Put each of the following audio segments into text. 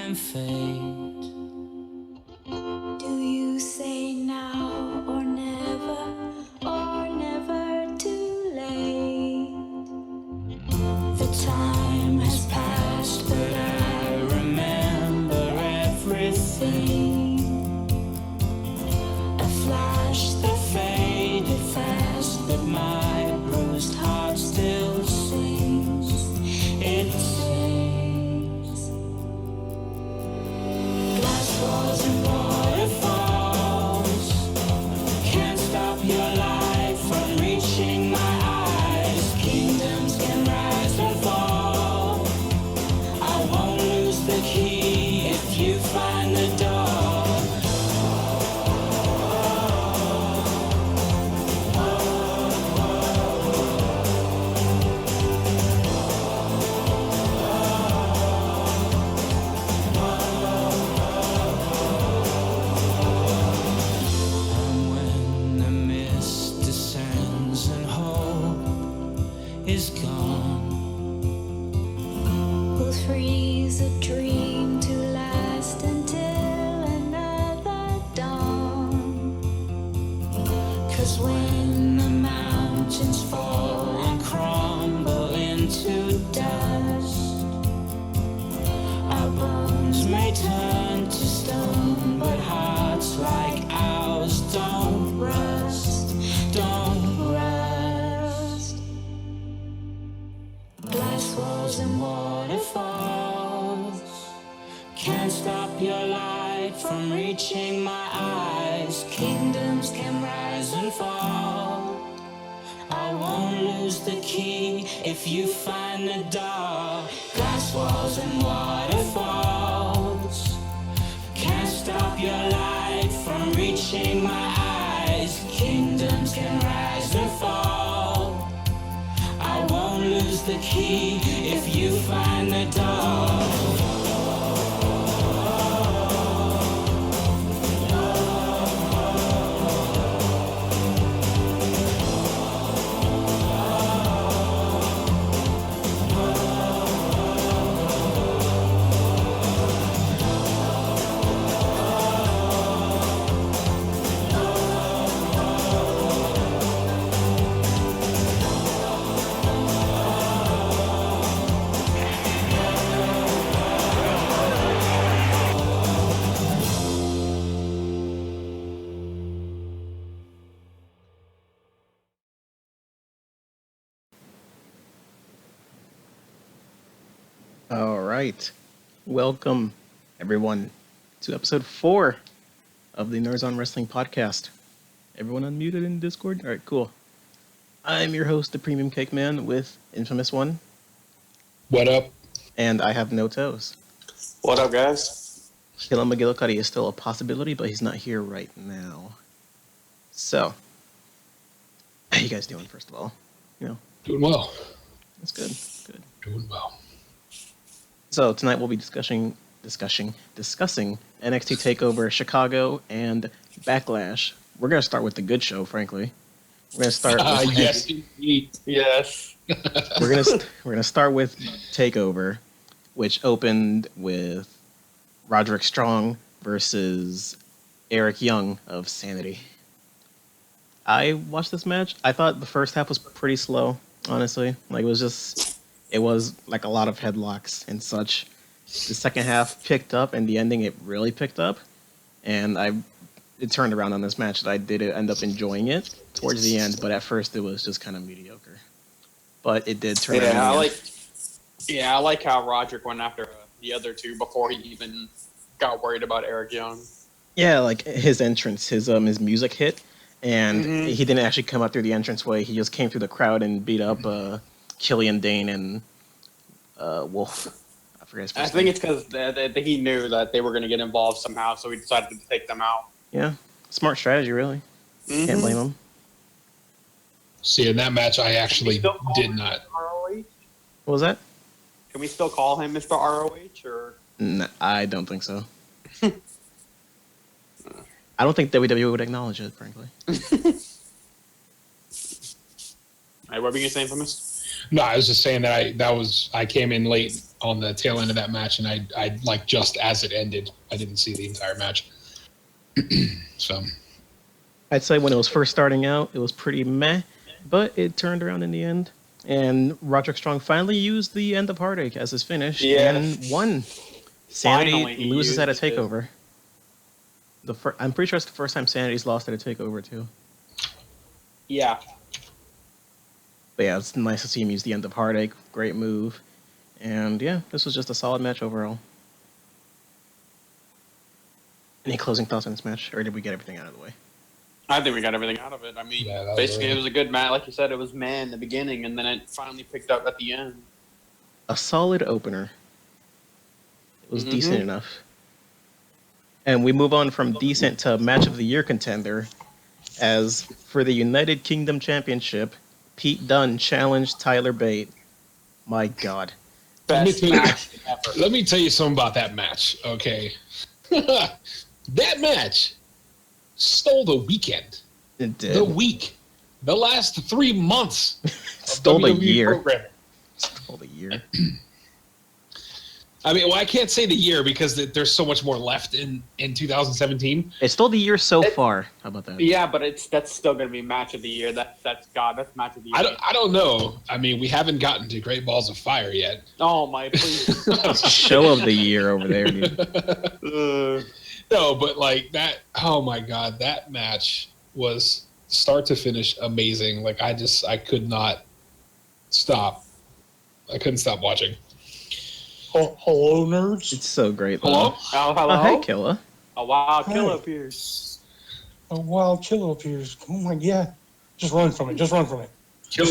and fate. Do you say now or never too late? The time has passed, but I remember everything. A flash that faded fast, but my bruised heart still sings. It sings. Glass walls and waterfalls can't stop your light from reaching my eyes. Kingdoms can rise and fall. I won't lose the key if you find the door. And when the mist descends and hope is gone, We'll freeze a dream to last until another dawn. 'cause when the mountains fall and crumble into dust, our bones may turn to stone, but hearts like ours don't rust, don't rust. Glass walls and waterfalls can't stop your light from reaching my eyes. Kingdoms can rise and fall. I won't lose the key if you find the door. Glass walls and waterfalls can't stop your light from reaching my eyes. Kingdoms can rise and fall. I won't lose the key if you find the door. All right. Welcome, everyone, to episode 4 of the Nerds on Wrestling podcast. Everyone unmuted in Discord? All right, cool. I'm your host, the Premium Cake Man, with Infamous One, What up? and I have no toes. What up, guys? Killer McGillicuddy is still a possibility, but he's not here right now. So, how you guys doing, first of all? You know, Doing well. that's good. Good. Doing well. So tonight we'll be discussing NXT Takeover Chicago and Backlash. We're gonna start with the good show, frankly. We're gonna start. With Yes, indeed. Yes. we're gonna start with Takeover, which opened with Roderick Strong versus Eric Young of Sanity. I watched this match. I thought the first half was pretty slow, honestly. Like it was like a lot of headlocks and such. The second half picked up, and the ending it really picked up, and it turned around on this match. That I did end up enjoying it towards the end, but at first it was just kind of mediocre. But it did turn around. I like how Roderick went after the other two before he even got worried about Eric Young. Yeah, like his entrance, his music hit, and he didn't actually come out through the entranceway. He just came through the crowd and beat up Killian Dane and Wolf. I forget his first I think name. it's because he knew that they were going to get involved somehow, so he decided to take them out. Yeah, smart strategy, really. Can't blame him. See, in that match, I actually did not. ROH? What was that? Can we still call him Mr. ROH? Or No, I don't think so. I don't think WWE would acknowledge it, frankly. Hey, what were you saying, Infamous? No, I was just saying that I came in late on the tail end of that match, and I like just as it ended, I didn't see the entire match. So I'd say when it was first starting out, it was pretty meh, but it turned around in the end. And Roderick Strong finally used the End of Heartache as his finish and won. Sanity Finally, he loses at a used it. takeover. I'm pretty sure it's the first time Sanity's lost at a takeover too. Yeah. But yeah, it's nice to see him use the End of Heartache. Great move. And yeah, this was just a solid match overall. Any closing thoughts on this match, or did we get everything out of the way? I think we got everything out of it. I mean, Yeah, that was basically, great. it was a good match. Like you said, it was meh in the beginning, and then it finally picked up at the end. A solid opener. It was decent enough. And we move on from decent to match of the year contender, as for the United Kingdom Championship, Pete Dunne challenged Tyler Bate. My God. Best Let me tell you- match ever. let me tell you something about that match, okay? That match stole the weekend, It did. the week, the last 3 months of Stole the WWE year. programming. Stole the year. I mean, well, I can't say the year because there's so much more left in 2017. It stole the year so far. How about that? Yeah, but that's still gonna be match of the year. That's match of the year. I don't know. I mean, we haven't gotten to Great Balls of Fire yet. Oh my, please. Show of the year over there, dude. No, but like that. Oh my God, that match was start to finish amazing. Like I could not stop. I couldn't stop watching. Hello, nerds. It's so great, though. Hello? Oh, hello. Oh, hey, Killa. A wild killer Hey. appears. A wild killer appears. Oh my God. Just run from it. Just run from it. Kill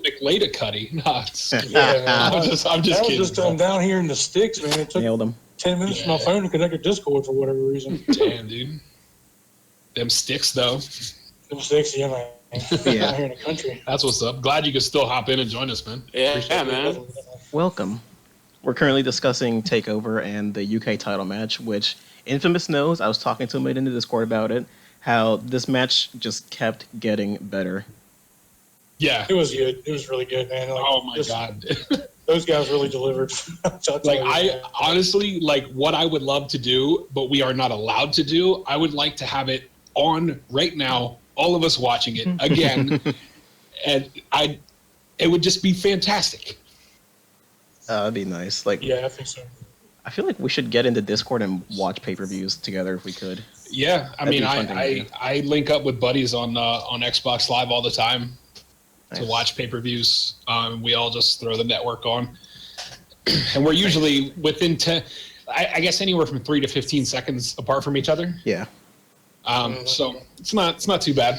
McLada Cuddy. Nah, I'm just I was kidding. just down here in the sticks, man. It took Nailed him. 10 minutes for my phone to connect to Discord for whatever reason. Damn, dude. Them sticks, though. Them sticks, yeah, man. Yeah. Out here in the country. That's what's up. Glad you could still hop in and join us, man. Yeah, man. Welcome. We're currently discussing TakeOver and the UK title match, which Infamous knows. I was talking to him in the Discord about it, how this match just kept getting better. Yeah. It was good. It was really good, man. Like, Oh my just- God. Those guys really delivered. Like I honestly, like what I would love to do, but we are not allowed to do. I would like to have it on right now, all of us watching it again, and it would just be fantastic. That'd be nice. Like, Yeah, I think so. I feel like we should get into Discord and watch pay-per-views together if we could. Yeah, I That'd mean, be a fun thing to do. I link up with buddies on Xbox Live all the time to Nice. watch pay-per-views. We all just throw the network on, and we're usually within 10. I guess anywhere from 3 to 15 seconds apart from each other. Yeah. So it's not too bad.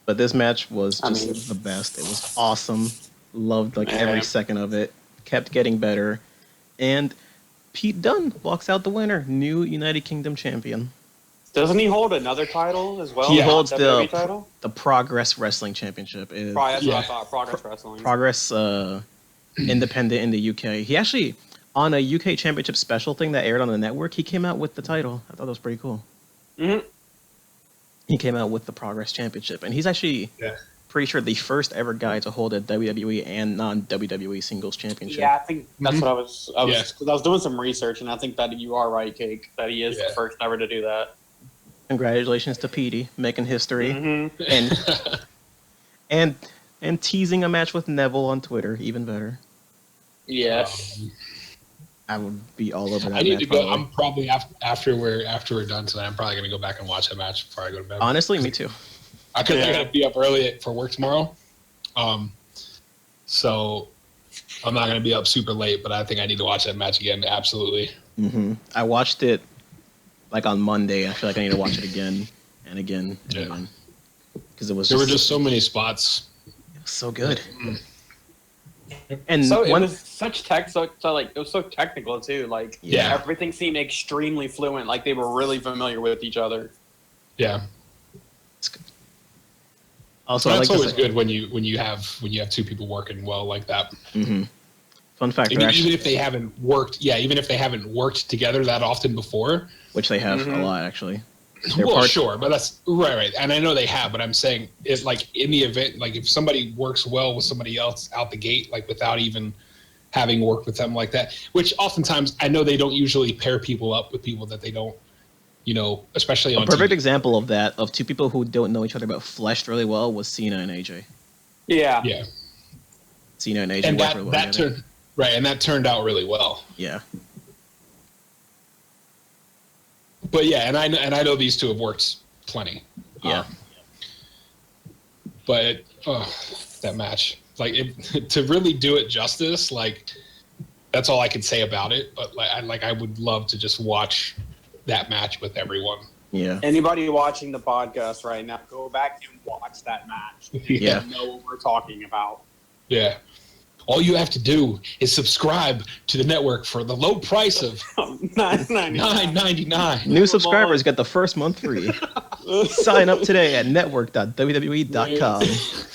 But this match was I just mean- the best. It was awesome. Loved like every Man. second of it. Kept getting better. And Pete Dunne walks out the winner, new United Kingdom champion. Doesn't he hold another title as well? He Not holds WWE the title. the Progress Wrestling Championship. Is Probably, that's what I Yeah. thought. Progress Wrestling. Progress Independent in the UK. He actually, on a UK Championship special thing that aired on the network, he came out with the title. I thought that was pretty cool. Mhm. He came out with the Progress Championship, and he's actually Yeah. pretty sure the first ever guy to hold a WWE and non-WWE singles championship. Yeah, I think that's what I was. I was, Yeah. 'cause I was doing some research, and I think that you are right, Cake. That he is Yeah. the first ever to do that. Congratulations to Petey, making history, Mm-hmm. and teasing a match with Neville on Twitter, even better. Yes. I would be all over that I need match. to by the go. way. I'm probably after we're done tonight. I'm probably gonna go back and watch that match before I go to bed. Honestly, me too. I gotta be up early for work tomorrow. So I'm not gonna be up super late, but I think I need to watch that match again. Absolutely. I watched it like on Monday. I feel like I need to watch it again and again and Yeah. again because it was There were just just so many spots. so good. And So it one, was such tech, so like it was so technical too. Like Yeah. everything seemed extremely fluent. Like they were really familiar with each other. Yeah. also, So I that's like always this. good when you have two people working well like that. Fun fact, Even, they're actually, even if they haven't worked, even if they haven't worked together that often before. which they have Mhm. a lot actually. Sure, but that's right, and I know they have, but I'm saying it's like in the event, like if somebody works well with somebody else out the gate, like without even having worked with them like that, which oftentimes I know they don't usually pair people up with people that they don't, especially on A perfect TV. example of that, of two people who don't know each other but fleshed really well, was Cena and AJ. Yeah. Yeah, Cena and AJ and worked really well that together. and that turned out really well. Yeah. But yeah, and I know these two have worked plenty. Yeah. But that match, like to really do it justice, like that's all I can say about it. But I would love to just watch that match with everyone. Yeah. Anybody watching the podcast right now, go back and watch that match. Yeah. You know what we're talking about. Yeah. All you have to do is subscribe to the network for the low price of $9.99. New subscribers get the first month free. Sign up today at network.wwe.com.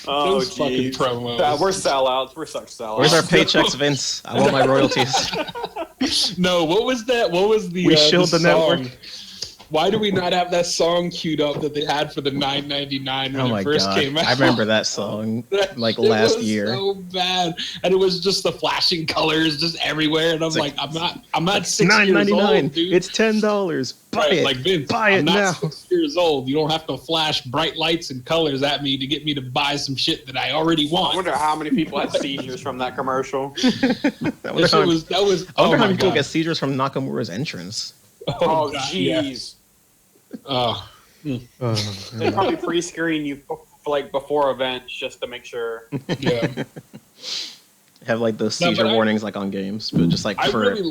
Oh, Those fucking geez. promos. We're sellouts. We're such sellouts. Where's our paychecks, Vince? I want my royalties. No, what was that? What was the We shilled the song? network. Why do we not have that song queued up that they had for the $9.99 when Oh my it first god. came out? I remember that song like It last was year. so bad, and it was just the flashing colors just everywhere, and I'm like, I'm not 6 years $9.99. old, dude. It's $10. Buy Right, it. like Vince, Buy it I'm not now. 6 years old. You don't have to flash bright lights and colors at me to get me to buy some shit that I already I want. wonder how many people had seizures from that commercial. I wonder That how, was. I wonder Oh how my many people God. get seizures from Nakamura's entrance. Oh, God, yeah. jeez. Oh, They probably pre-screen you like before events just to make sure. Yeah. have like the seizure but warnings like on games, but just like I for really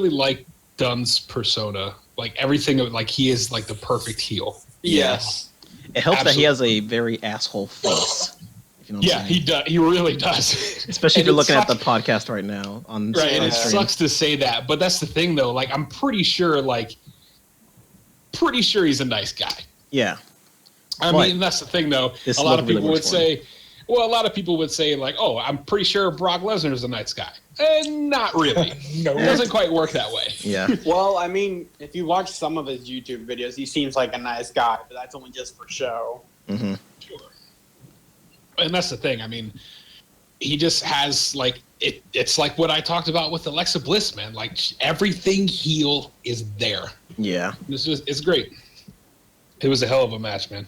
like Dunn's persona. Like everything of like he is like the perfect heel. Yes. it helps that he absolutely. has a very asshole face. If you know what Yeah, I'm he saying. does. He really does. Especially if And you're it looking at the sucks- podcast right now on, Right, and on it stream. sucks to say that, but that's the thing though. Like I'm pretty sure he's a nice guy. Yeah. I But mean, that's the thing though. this A lot look of really people works would for him. say, well, a lot of people would say like, oh, I'm pretty sure Brock Lesnar is a nice guy. And not really. No. It doesn't quite work that way. Yeah. Well, I mean, if you watch some of his YouTube videos, he seems like a nice guy, but that's only just for show. hmm Sure. And that's the thing. I mean, he just has like it's like what I talked about with Alexa Bliss, man. Like everything heel is there. Yeah. It's great. It was a hell of a match, man.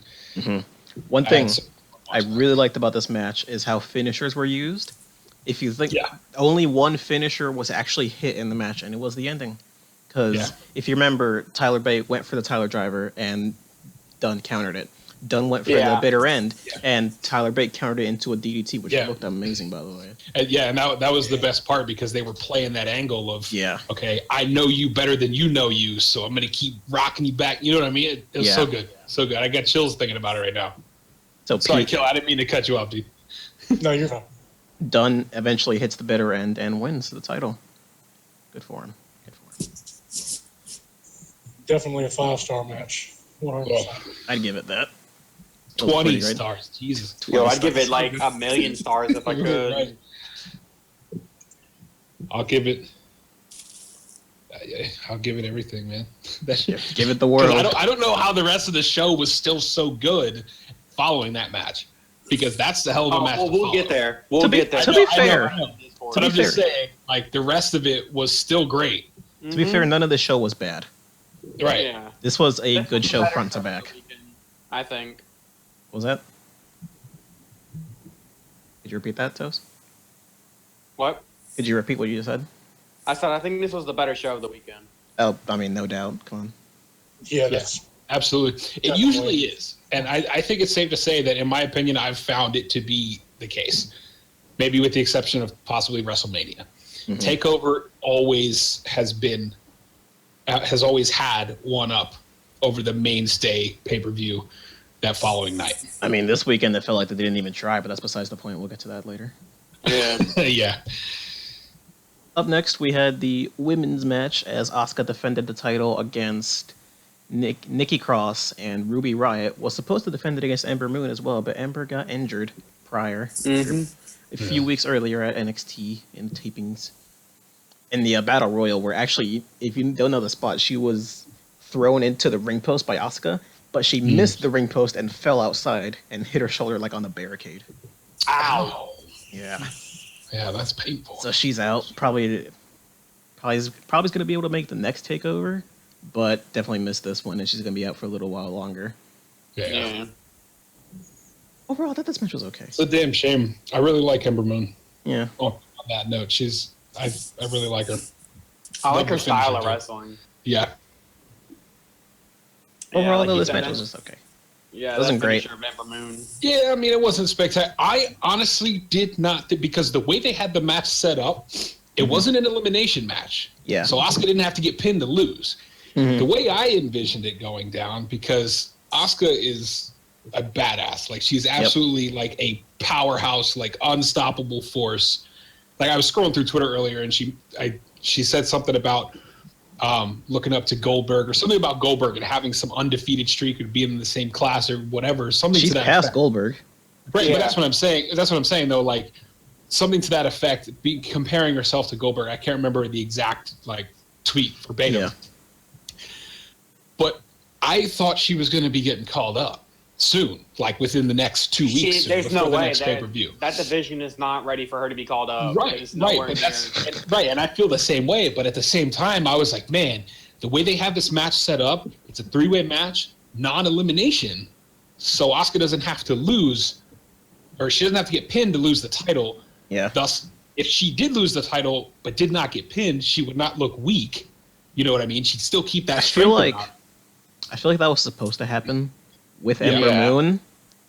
One I thing had so- I really liked about this match is how finishers were used. If you think Yeah. only one finisher was actually hit in the match, and it was the ending. Because Yeah. if you remember, Tyler Bate went for the Tyler Driver, and Dunn countered it. Dunn went for the Yeah. bitter end, Yeah. and Tyler Bate countered it into a DDT, which Yeah. looked amazing, by the way. And yeah, and that was the best part because they were playing that angle of Yeah. okay, I know you better than you know you, so I'm gonna keep rocking you back. You know what I mean? It was Yeah. so good, so good. I got chills thinking about it right now. So Sorry, Pete, Kill. I didn't mean to cut you off, dude. No, you're fine. Dunn eventually hits the bitter end and wins the title. Good for him. Good for him. Definitely a 5-star match. 100%. I'd give it that. It was 20 pretty great. stars, Jesus. Yo, I'd give it stars. like 1,000,000 stars if I could. Right. I'll give it. I'll give it everything, man. That shit. Give it the 'Cause world. I don't know how the rest of the show was still so good following that match because that's the hell of a Oh, match. well, to we'll follow. get there. We'll To be- get there. to be I know, fair- I know. To But be I'm just fair. saying, like the rest of it was still great. To be fair, none of the show was bad. Right. Yeah. This was a good show Better front to show back. that we can- I think. What was that? Could you repeat that, Toast? What? Could you repeat what you just said? I said I think this was the better show of the weekend. Oh, I mean, no doubt. Come on. Yeah, that's Absolutely. It Definitely. usually is. And I think it's safe to say that, in my opinion, I've found it to be the case. Maybe with the exception of possibly WrestleMania. Takeover always has always had one up over the mainstay pay-per-view that following night. I mean, this weekend it felt like they didn't even try, but that's besides the point. We'll get to that later. Yeah. Yeah. Up next, we had the women's match as Asuka defended the title against Nikki Cross, and Ruby Riott was supposed to defend it against Ember Moon as well, but Ember got injured prior. A few weeks earlier at NXT in tapings. In the Battle Royal, where actually, if you don't know the spot, she was thrown into the ring post by Asuka, but she missed the ring post and fell outside and hit her shoulder like on the barricade. Ow. Yeah. Yeah, that's painful. So she's out. Probably going to be able to make the next takeover, but definitely missed this one, and she's going to be out for a little while longer. Yeah. Overall, I thought this match was okay. It's a damn shame. I really like Ember Moon. Yeah. On that note, I really like her. I like her Love style finisher, of too. wrestling. Yeah. Overall, like though, you this said, match that's- was just okay. Yeah, It wasn't that great. finisher of Ember Moon. Yeah, I mean, it wasn't spectacular. I honestly did not, because the way they had the match set up, it wasn't an elimination match. Yeah. So Asuka didn't have to get pinned to lose. Mhm. The way I envisioned it going down, because Asuka is a badass. Like, she's absolutely like a powerhouse, like unstoppable force. Like, I was scrolling through Twitter earlier, and she said something about looking up to Goldberg, or something about Goldberg and having some undefeated streak, or being in the same class or whatever. Something She's to that past effect. Goldberg. Right, Yeah. but that's what I'm saying. That's what I'm saying, though. Like, something to that effect, comparing herself to Goldberg. I can't remember the exact like tweet verbatim. Yeah. But I thought she was going to be getting called up soon, like within the next 2 weeks. There's before no the way next pay-per-view. that division is not ready for her to be called up. Right, It's right, nowhere but near. right, and I feel the same way. But at the same time, I was like, man, the way they have this match set up, it's a 3-way match, non-elimination, so Asuka doesn't have to lose, or she doesn't have to get pinned to lose the title. Yeah. Thus, if she did lose the title but did not get pinned, she would not look weak. You know what I mean? She'd still keep that I strength. feel like about. that was supposed to happen with Yeah. Ember Yeah. Moon,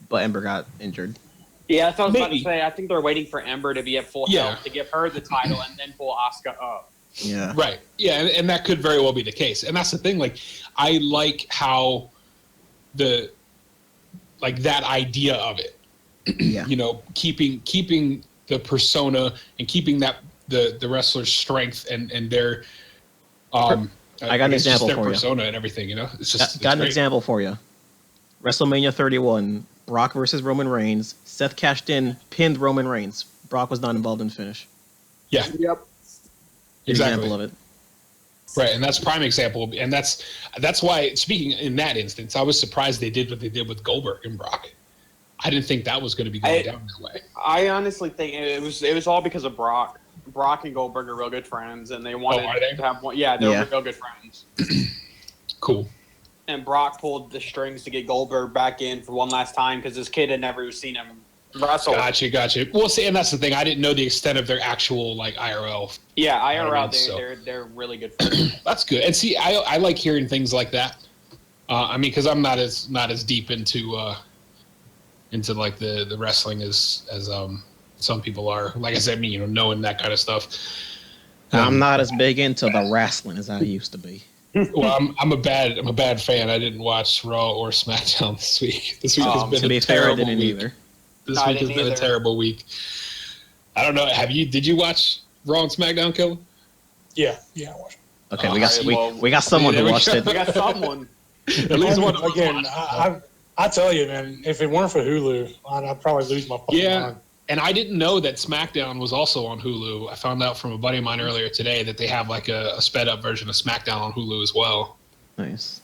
but Ember got injured. Yeah, that's what I was about Maybe. to say. I think they're waiting for Ember to be at full Yeah. health to give her the title and then pull Asuka up. Yeah. Right. Yeah, and that could very well be the case. And that's the thing. Like, I like how that idea of it. Yeah. You know, keeping the persona and keeping that the wrestler's strength and their I got an guess just example their for you. persona and everything. You know, it's just Got an great. example for you. WrestleMania 31, Brock versus Roman Reigns. Seth cashed in, pinned Roman Reigns. Brock was not involved in the finish. Yeah, Yep. Good exactly. example of it. Right, and that's prime example, and that's why, speaking in that instance, I was surprised they did what they did with Goldberg and Brock. I didn't think that was going to be going down that way. I honestly think it was all because of Brock. Brock and Goldberg are real good friends, and they wanted are they? to have one. Yeah, they're Yeah. real good friends. Cool. And Brock pulled the strings to get Goldberg back in for one last time because his kid had never seen him wrestle. Gotcha. Well, see, and that's the thing. I didn't know the extent of their actual like IRL. Yeah, IRL, So- they're really good friends. That's good. And see, I like hearing things like that. I mean, because I'm not as deep into like the wrestling as some people are. Like I said, me, knowing that kind of stuff. I'm not as big into the wrestling as I used to be. Well, I'm a bad fan. I didn't watch Raw or SmackDown this week. This week has been To be a fair, I terrible didn't week. either. This No, I week has didn't been a either. terrible week. I don't know. Did you watch Raw and SmackDown, Killer? Yeah, I watched. Okay, Oh, we got well, we got someone there who we watched go. it. We got someone. At least one. Again, I tell you, man, if it weren't for Hulu, I'd probably lose my fucking Yeah. mind. And I didn't know that SmackDown was also on Hulu. I found out from a buddy of mine earlier today that they have like a sped up version of SmackDown on Hulu as well. Nice.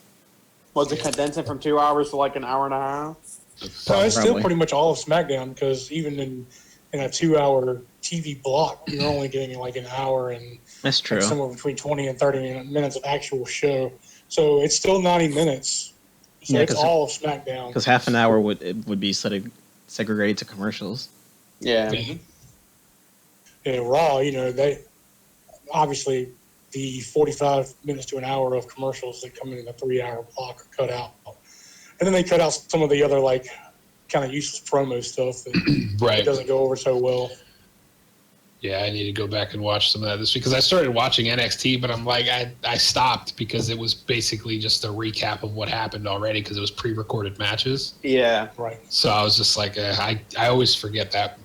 Was it condensing from 2 hours to like an hour and a half? No, it's still Probably. pretty much all of SmackDown because even in a 2-hour TV block, you're only getting like an hour and That's true. somewhere between 20 and 30 minutes of actual show. So it's still 90 minutes. So Yeah, it's 'cause- all of SmackDown. Because half an hour would be segregated to commercials. Yeah. And Raw, they obviously the 45 minutes to an hour of commercials that come in a 3-hour block are cut out. And then they cut out some of the other like kind of useless promo stuff that Right. doesn't go over so well. Yeah, I need to go back and watch some of that this week because I started watching NXT, but I'm like, I stopped because it was basically just a recap of what happened already because it was pre-recorded matches. Yeah. Right. So I was just like, I always forget that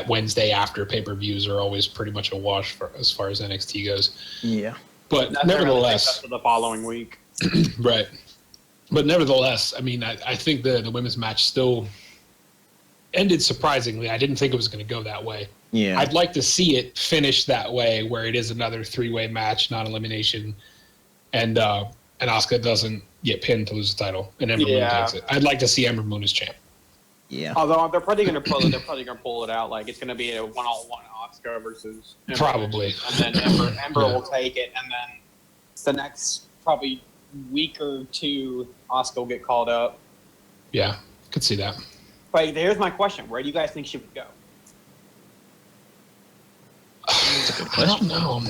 Wednesday after pay-per-views are always pretty much a wash as far as NXT goes. Yeah. But That's nevertheless, for the following week. right. But nevertheless, I mean, I think the women's match still ended surprisingly. I didn't think it was going to go that way. Yeah. I'd like to see it finish that way, where it is another 3-way match, non-elimination, and and Asuka doesn't get pinned to lose the title, and Ember Moon takes it. I'd like to see Ember Moon as champ. Yeah. Although they're probably gonna pull it out. Like it's gonna be a 1-on-1 Asuka versus Ember. Probably. And then Ember will take it, and then the next probably week or two, Asuka will get called up. Yeah, could see that. But here's my question: where do you guys think she would go? I don't know.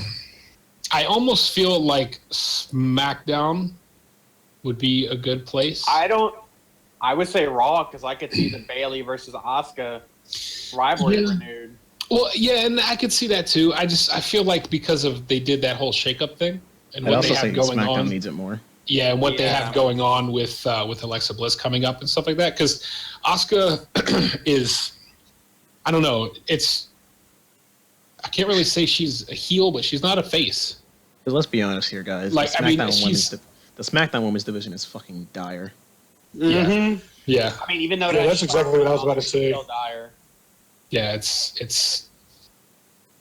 I almost feel like SmackDown would be a good place. I would say Raw because I could see the Bailey versus Asuka rivalry renewed. Well, yeah, and I could see that too. I feel like because of they did that whole shakeup thing and I'd what also they say have going SmackDown on. needs it more. Yeah, and what they have going on with Alexa Bliss coming up and stuff like that. Because Asuka is, I don't know, I can't really say she's a heel, but she's not a face. Because let's be honest here, guys. Like, the I mean, the SmackDown Women's division is fucking dire. Mm-hmm. Yeah. I mean, even though that's exactly what I was about to say. Still dire. Yeah,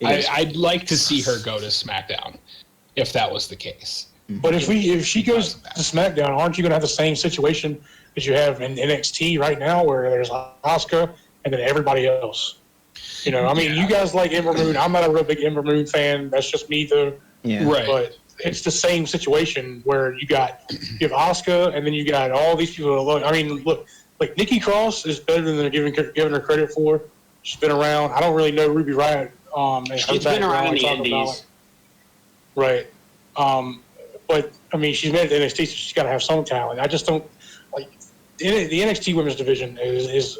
I'd like to see her go to SmackDown if that was the case. But if she goes to SmackDown, aren't you going to have the same situation that you have in NXT right now, where there's Asuka and then everybody else? You know, I mean, you guys like Ember Moon. I'm not a real big Ember Moon fan. That's just me, though. Yeah. Right. But it's the same situation where you have Asuka, and then you got all these people. I mean, look, like Nikki Cross is better than they're giving her credit for. She's been around. I don't really know Ruby Riott. She's been around in the Indies. Right. But I mean, she's made it to NXT, so she's got to have some talent. I just don't like the NXT Women's division is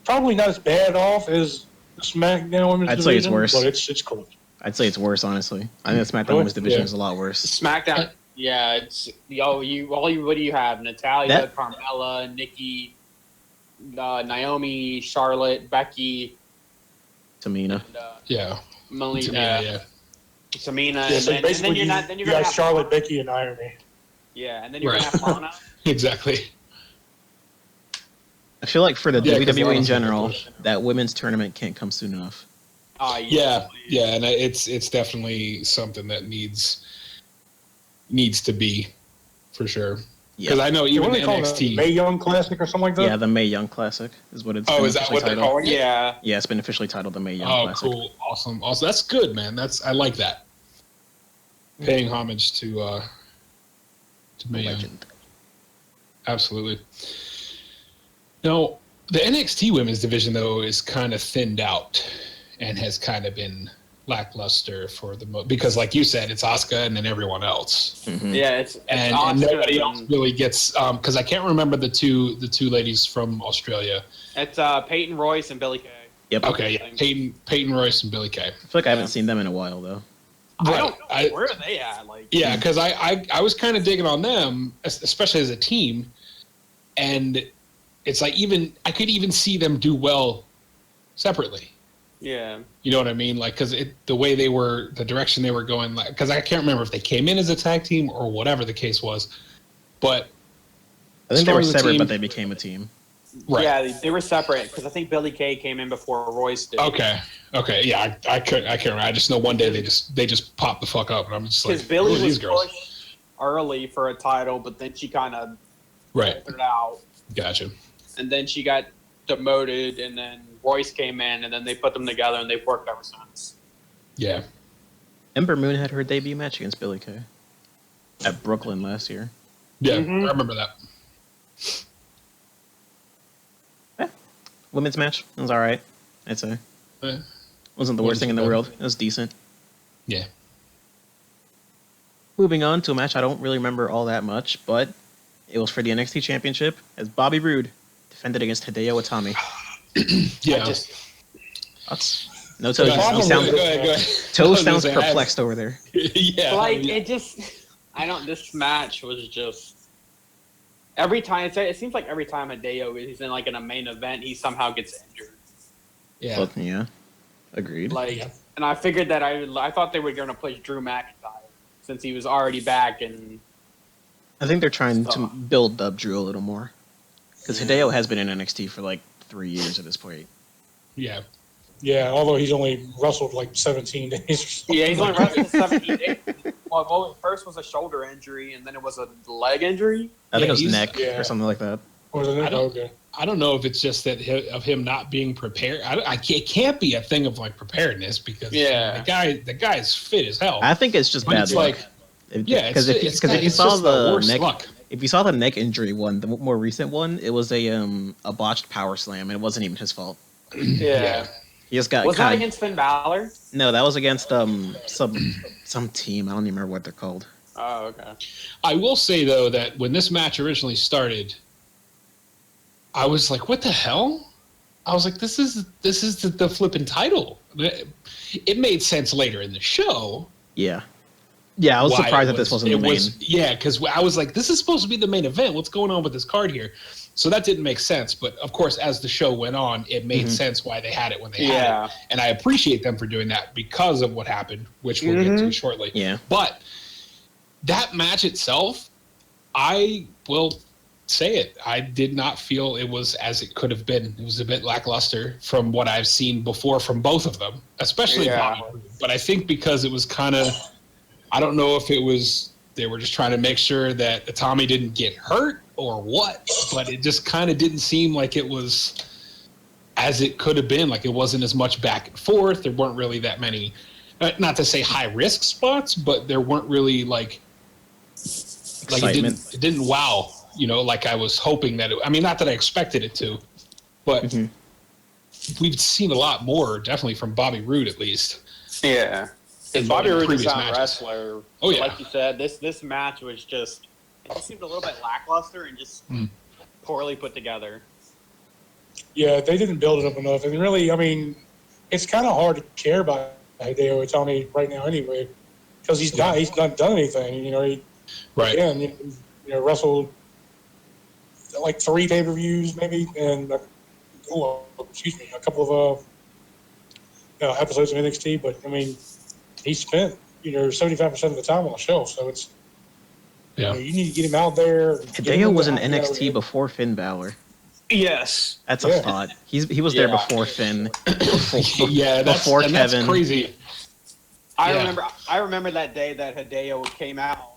probably not as bad off as the SmackDown Women's division. I'd say it's worse. But it's close. I'd say it's worse, honestly. I think the SmackDown Women's division is a lot worse. SmackDown, yeah. It's what do you have? Natalia, Carmella, Nikki, Naomi, Charlotte, Becky, Tamina. And, Melina. Yeah. Tamina, Yeah, so and basically then you're gonna got have Charlotte, Becky, and Naomi. Yeah, and then you're gonna have Lana. Exactly. I feel like for the 'cause WWE in Lana's general, good. that women's tournament can't come soon enough. Yeah, and it's definitely something that needs to be for sure. Because I know even What the do they call NXT. it? Mae Young Classic or something like that? Yeah, the Mae Young Classic is what it's. Oh, is that what they're titled. calling it? Yeah. Yeah, it's been officially titled the Mae Young Oh, Classic. cool, awesome. That's good, man. I like that. Paying homage to Mae Young. Legend. Absolutely. No, the NXT women's division though is kind of thinned out and has kind of been lackluster for the because, like you said, it's Asuka and then everyone else, Yeah, it's and nobody else really gets. Because I can't remember the two ladies from Australia. It's Peyton Royce and Billie Kay. Yep. Okay, yeah, Peyton Royce and Billie Kay. I feel like I haven't seen them in a while though. I don't know where are they at. Like, yeah, because I was kind of digging on them, especially as a team, and it's like I could even see them do well separately. Yeah. You know what I mean? Like, because the direction they were going, like, because I can't remember if they came in as a tag team or whatever the case was, but I think they were starting the separate, team- but they became a team. right. Yeah, they were separate because I think Billie Kay came in before Royce did. Okay. Yeah, I can't remember. I just know one day they just popped the fuck up, and I'm just like, Because Billie who are these was girls? pushed early for a title, but then she kind of Right. filtered out, Gotcha. and then she got demoted, and then Royce came in, and then they put them together, and they've worked ever since. Yeah. Ember Moon had her debut match against Billie Kay at Brooklyn last year. Yeah, Mhm. I remember that. Women's match, it was all right. I'd say Eh, wasn't the worst thing in the world. It was decent. Yeah. Moving on to a match I don't really remember all that much, but it was for the NXT Championship as Bobby Roode defended against Hideo Itami. Yeah. No Toe. Go ahead, He sounds, go ahead. Toe sounds perplexed over there. Yeah. Like it just, this match was just every time. It seems like every time Hideo is in like in a main event, he somehow gets injured. Yeah. Well, yeah, agreed. Like, and I figured that I thought they were going to push Drew McIntyre since he was already back, and I think they're trying to build up Drew a little more because Hideo has been in NXT for like 3 years at this point. Yeah. Yeah, although he's only wrestled like 17 days. yeah, he's only wrestling 17 days. Well, first was a shoulder injury, and then it was a leg injury. I think Yeah, it was he's- neck or something like that. Was it? I don't- Okay. I don't know if it's just that of him not being prepared. It can't be a thing of like preparedness because the guy's fit as hell. I think it's just But bad it's luck. like, yeah, because if you it's saw just the worst neck, luck. if you saw the neck injury one, the more recent one, it was a botched power slam, and it wasn't even his fault. Yeah. He just got Was that caught. against Finn Balor? No, that was against some team. I don't even remember what they're called. Oh, okay. I will say though that when this match originally started, I was like, "What the hell?" I was like, "This is the flipping title." It made sense later in the show. Yeah, I was why surprised it that this wasn't the main. Yeah, because I was like, "This is supposed to be the main event. What's going on with this card here?" So that didn't make sense. But of course, as the show went on, it made sense why they had it when they had it, and I appreciate them for doing that because of what happened, which we'll get to shortly. Yeah, but that match itself, I will say it. I did not feel it was as it could have been. It was a bit lackluster from what I've seen before from both of them, especially Bobby. But I think because it was kind of, I don't know if it was they were just trying to make sure that Tommy didn't get hurt or what, but it just kind of didn't seem like it was as it could have been. Like it wasn't as much back and forth. There weren't really that many, not to say high risk spots, but there weren't really like it didn't wow. You know, like I was hoping that I mean, not that I expected it to, but we've seen a lot more, definitely from Bobby Roode at least. Yeah. In Bobby Roode is previous a matches. wrestler. Oh, yeah. Like you said, this match was just, it seemed a little bit lackluster and just poorly put together. Yeah, they didn't build it up enough. And really, I mean, it's kind of hard to care about Hideo Itami right now anyway, because he's not done anything. You know, again, you know, wrestled like 3 pay-per-views maybe, and a couple of episodes of NXT. But I mean, he spent 75% of the time on the shelf, so it's you need to get him out there. Hideo was in NXT before Finn Balor. Yes, that's a thought. He was there before Finn. Before Kevin. That's crazy. I remember that day that Hideo came out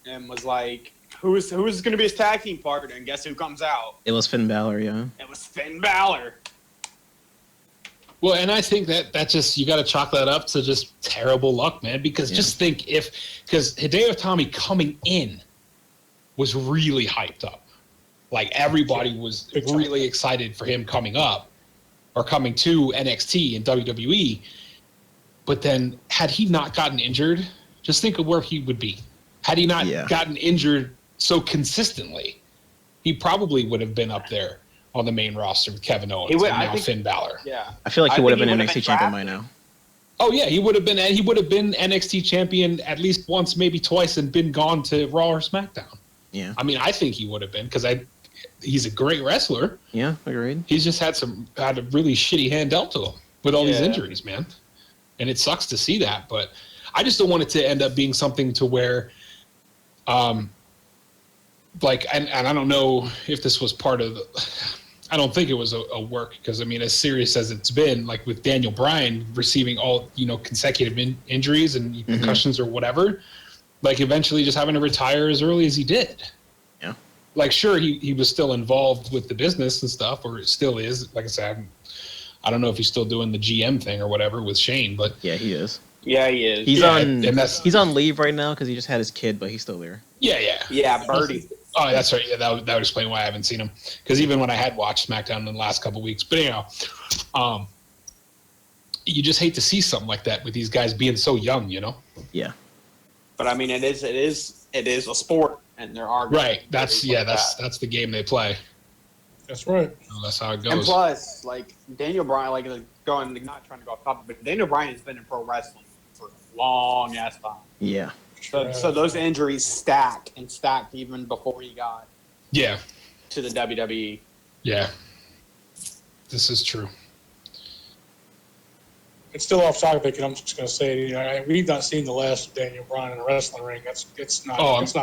and was like, Who's going to be his tag team partner? And guess who comes out? It was Finn Balor, yeah. It was Finn Balor. Well, and I think that just, you got to chalk that up to just terrible luck, man. Because just think because Hideo Itami coming in was really hyped up. Like everybody was really excited for him coming up or coming to NXT and WWE. But then had he not gotten injured, just think of where he would be. Had he not gotten injured so consistently, he probably would have been up there on the main roster with Kevin Owens and now Finn Balor. Yeah, I feel like he would have been NXT champion by now. Oh yeah, he would have been NXT champion at least once, maybe twice, and been gone to Raw or SmackDown. Yeah, I mean, I think he would have been because he's a great wrestler. Yeah, agreed. He's just had a really shitty hand dealt to him with all these injuries, man, and it sucks to see that. But I just don't want it to end up being something to where. And I don't know if this was part of I don't think it was a work because I mean, as serious as it's been, like with Daniel Bryan receiving all consecutive injuries and concussions or whatever, like eventually just having to retire as early as he did. Yeah, like sure he was still involved with the business and stuff, or it still is. Like I said, I don't know if he's still doing the GM thing or whatever with Shane, but yeah, he is. Yeah, he is. He's on leave right now because he just had his kid, but he's still there. Yeah, Birdie. Oh, that's right. Yeah, that would explain why I haven't seen him. Because even when I had watched SmackDown in the last couple of weeks, but anyhow, you just hate to see something like that with these guys being so young, Yeah. But I mean, it is a sport, and there are right. That's the game they play. That's right. So that's how it goes. And plus, like Daniel Bryan, not trying to go off topic, but Daniel Bryan has been in pro wrestling for a long ass time. Yeah. So those injuries stacked even before he got to the WWE. Yeah, this is true. It's still off topic, and I'm just going to say, we've not seen the last of Daniel Bryan in a wrestling ring. It's not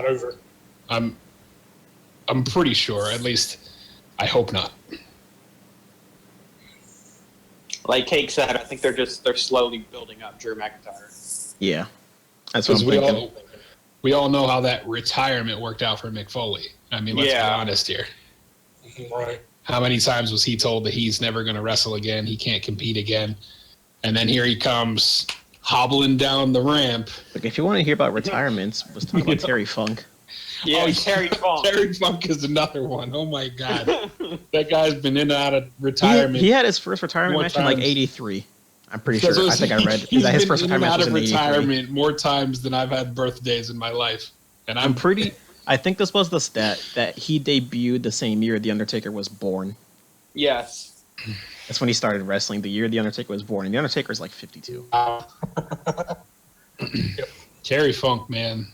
over. I'm pretty sure. At least, I hope not. Like Cake said, I think they're slowly building up Drew McIntyre. Yeah. That's what I'm thinking. we all know how that retirement worked out for Mick Foley. I mean, let's be Yeah. honest here. Right. How many times was he told that he's never going to wrestle again? He can't compete again. And then here he comes hobbling down the ramp. Like, if you want to hear about retirements, let's talk about Terry Funk. Yeah, Oh, Terry Funk. Terry Funk is another one. Oh my God. That guy's been in and out of He, retirement. he had his first retirement More match in like times. '83. I'm pretty Because sure. I think I read. he's That his been first in and retirement out was of in '83. retirement more times than I've had birthdays in my life. And I'm pretty. I think this was the stat that he debuted the same year The Undertaker was born. Yes. That's when he started wrestling. The year The Undertaker was born, and The Undertaker is like 52. Terry Funk, man.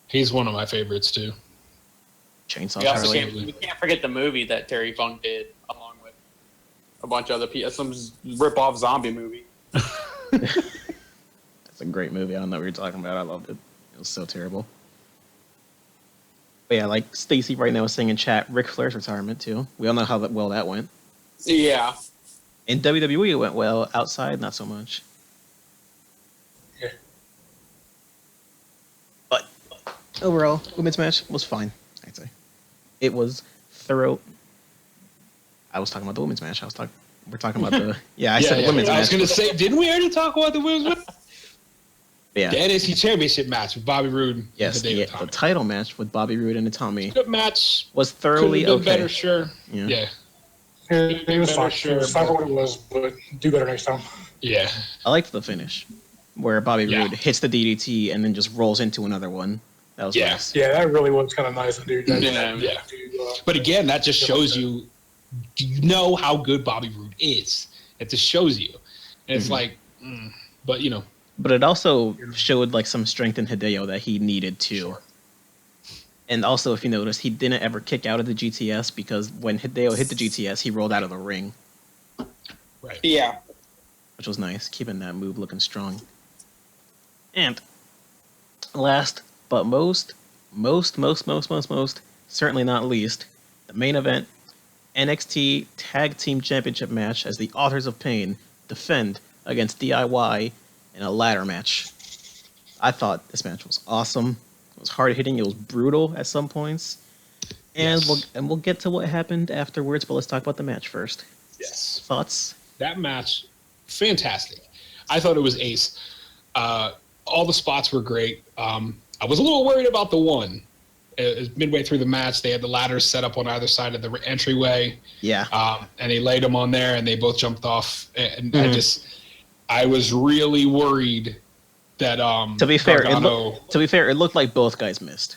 He's one of my favorites too. Chainsaw We also Charlie. we can't forget the movie that Terry Funk did, along with a bunch of other people. Some rip-off zombie movie. That's a great movie. I don't know what you're talking about. I loved it. It was so terrible. But yeah, like Stacy right now is saying in chat, Ric Flair's retirement too. We all know how well that went. Yeah. In WWE, it went well. Outside, not so much. Yeah. But overall, women's match was fine, I'd say. It was thorough. I was talking about the women's match. We're talking about the... Yeah, I said women's I match. was going to say, didn't we already talk about the women's match? Yeah. The NXT Championship match with Bobby Roode Yes, and the Tommy. title match with Bobby Roode and Itami Good match. was Could thoroughly have been okay. better, sure. Yeah. It was fine. Sure, It was fine for what it was, but do better next time. Yeah. I liked the finish, where Bobby Yeah. Roode hits the DDT and then just rolls into another one. That was Yeah. nice. Yeah, that really was kind of nice, dude. Yeah. But again, that just shows you how good Bobby Roode is. It just shows you. And it's like, but you know. But it also showed like some strength in Hideo that he needed too. Sure. And also, if you notice, he didn't ever kick out of the GTS because when Hideo hit the GTS, he rolled out of the ring, Right. Yeah. which was nice, keeping that move looking strong. And last but most, certainly not least, the main event, NXT Tag Team Championship match as the Authors of Pain defend against DIY in a ladder match. I thought this match was awesome. It was hard hitting. It was brutal at some points. And Yes. we'll get to what happened afterwards, but let's talk about the match first. Yes. Thoughts? That match, fantastic. I thought it was ace. All the spots were great. I was a little worried about the one. Midway through the match, they had the ladders set up on either side of the entryway. Yeah. And they laid them on there, and they both jumped off. And I was really worried that To be fair, Gargano, it looked like both guys missed.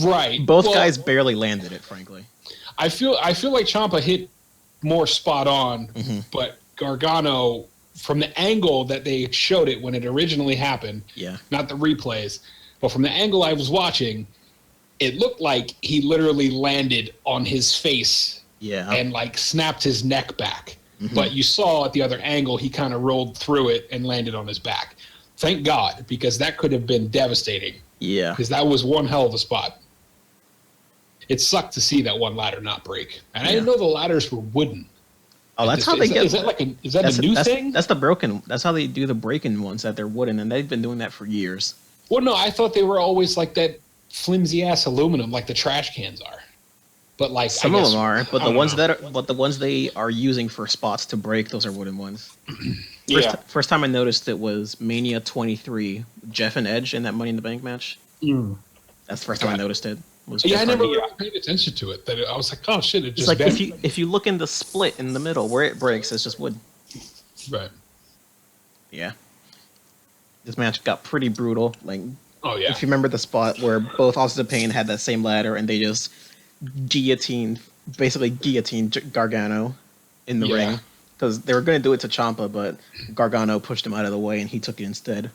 right? Both Well, guys barely landed it, frankly. I feel like Ciampa hit more spot on, but Gargano, from the angle that they showed it when it originally happened, Yeah. not the replays, but from the angle I was watching, it looked like he literally landed on his face Yeah. and like snapped his neck back. But you saw at the other angle, he kind of rolled through it and landed on his back. Thank God, because that could have been devastating, Yeah. because that was one hell of a spot. It sucked to see that one ladder not break. And I didn't know the ladders were wooden. Oh, that's how they get. Is that a new thing? That's the broken. That's how they do the breaking ones, that they're wooden, and they've been doing that for years. Well, no, I thought they were always like that flimsy ass aluminum, like the trash cans are. But like Some I of guess- them are, but I the don't ones know. the ones they are using for spots to break, those are wooden ones. Yeah. First time I noticed it was Mania 23, Jeff and Edge in that Money in the Bank match. That's the first time I noticed it. Was Yeah, Jeff I never Hardy. really paid attention to it. That I was like, oh shit, it It's just like bent. if you look in the split in the middle where it breaks, it's just wood. Right. Yeah. This match got pretty brutal. Like, Oh yeah. if you remember the spot where both Authors of Pain had that same ladder and they just guillotined Gargano in the Yeah. ring. Because they were going to do it to Ciampa, but Gargano pushed him out of the way and he took it instead.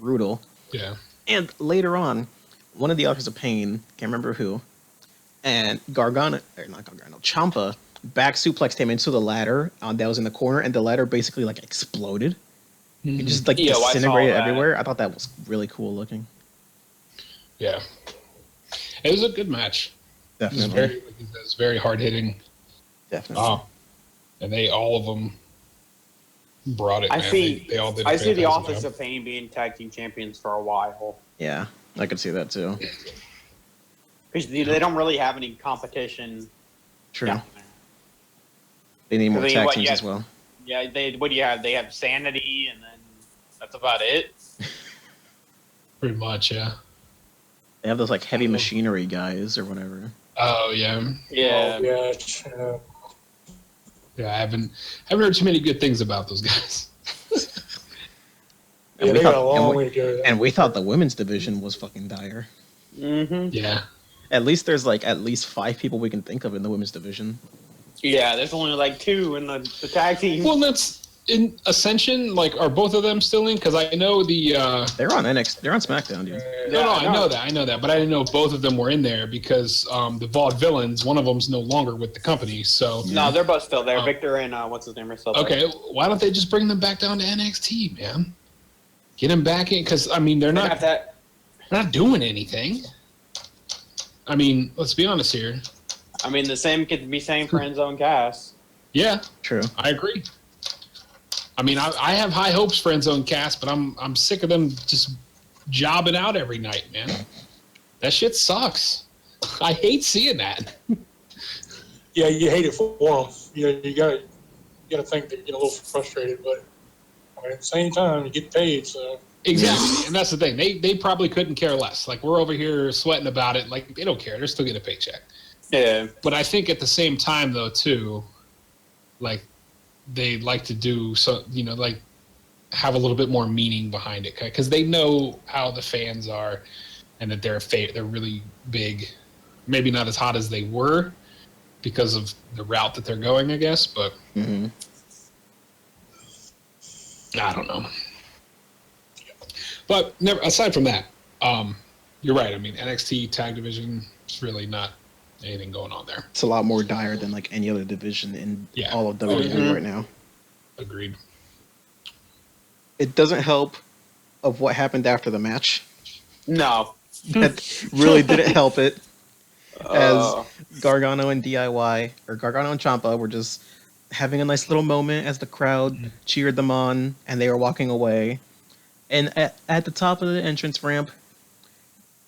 Brutal. Yeah. And later on, one of the Authors of Pain, can't remember who, and Ciampa back suplexed him into the ladder that was in the corner, and the ladder basically like exploded. It just like Yeah, well, I saw disintegrated that. everywhere. I thought that was really cool looking. Yeah. It was a good match. It was Definitely. very, like you said, it was very hard hitting. Definitely. And they all of them brought it. I Man. see. They all did. I see the fantastic Office job. of Pain being tag team champions for a while Yeah, I could see that too. because they don't really have any competition. True. down there. They need more I mean, tag what, teams yeah. as well. Yeah, what do you have? They have Sanity, and then that's about it. Pretty much, yeah. They have those like heavy machinery guys or whatever. Oh yeah, Yeah. Oh, yeah. yeah. I haven't heard too many good things about those guys. And Yeah, we they got a thought- and long we- way to go. And we thought the women's division was fucking dire. Mm-hmm. Yeah. At least there's like at least 5 people we can think of in the women's division. Yeah, there's only like 2 in the tag team. Well, that's in Ascension. Like, are both of them still in? Because I know the. They're on NXT. They're on SmackDown, dude. No, I know that, but I didn't know if both of them were in there because the Vaudevillains, one of them's no longer with the company. So No, they're both still there. Oh. Victor and what's his name are still there. okay, why don't they just bring them back down to NXT, man? Get them back in because I mean they're They not have that. not doing anything. I mean, let's be honest here. I mean, the same could be saying for Enzo and Cass. Yeah, True. I agree. I mean, I have high hopes for Enzo and Cass, but I'm sick of them just jobbing out every night, man. That shit sucks. I hate seeing that. Yeah, you hate it for them. You gotta think they're getting a little frustrated, but I mean, at the same time, you get paid, so. Exactly, and that's the thing. They probably couldn't care less. Like we're over here sweating about it. Like they don't care. They're still getting a paycheck. Yeah. But I think at the same time, though, too, like they like to do so. Like have a little bit more meaning behind it because they know how the fans are, and that they're really big. Maybe not as hot as they were because of the route that they're going, I guess. But hmm I don't know. But aside from that, you're right. I mean, NXT Tag Division is really not anything going on there. It's a lot more dire than like any other division in Yeah. all of WWE Mhm. right now. Agreed. It doesn't help of what happened after the match. No. That really didn't help it. Uh, Gargano and DIY, or Gargano and Ciampa, were just having a nice little moment as the crowd cheered them on and they were walking away. And at the top of the entrance ramp,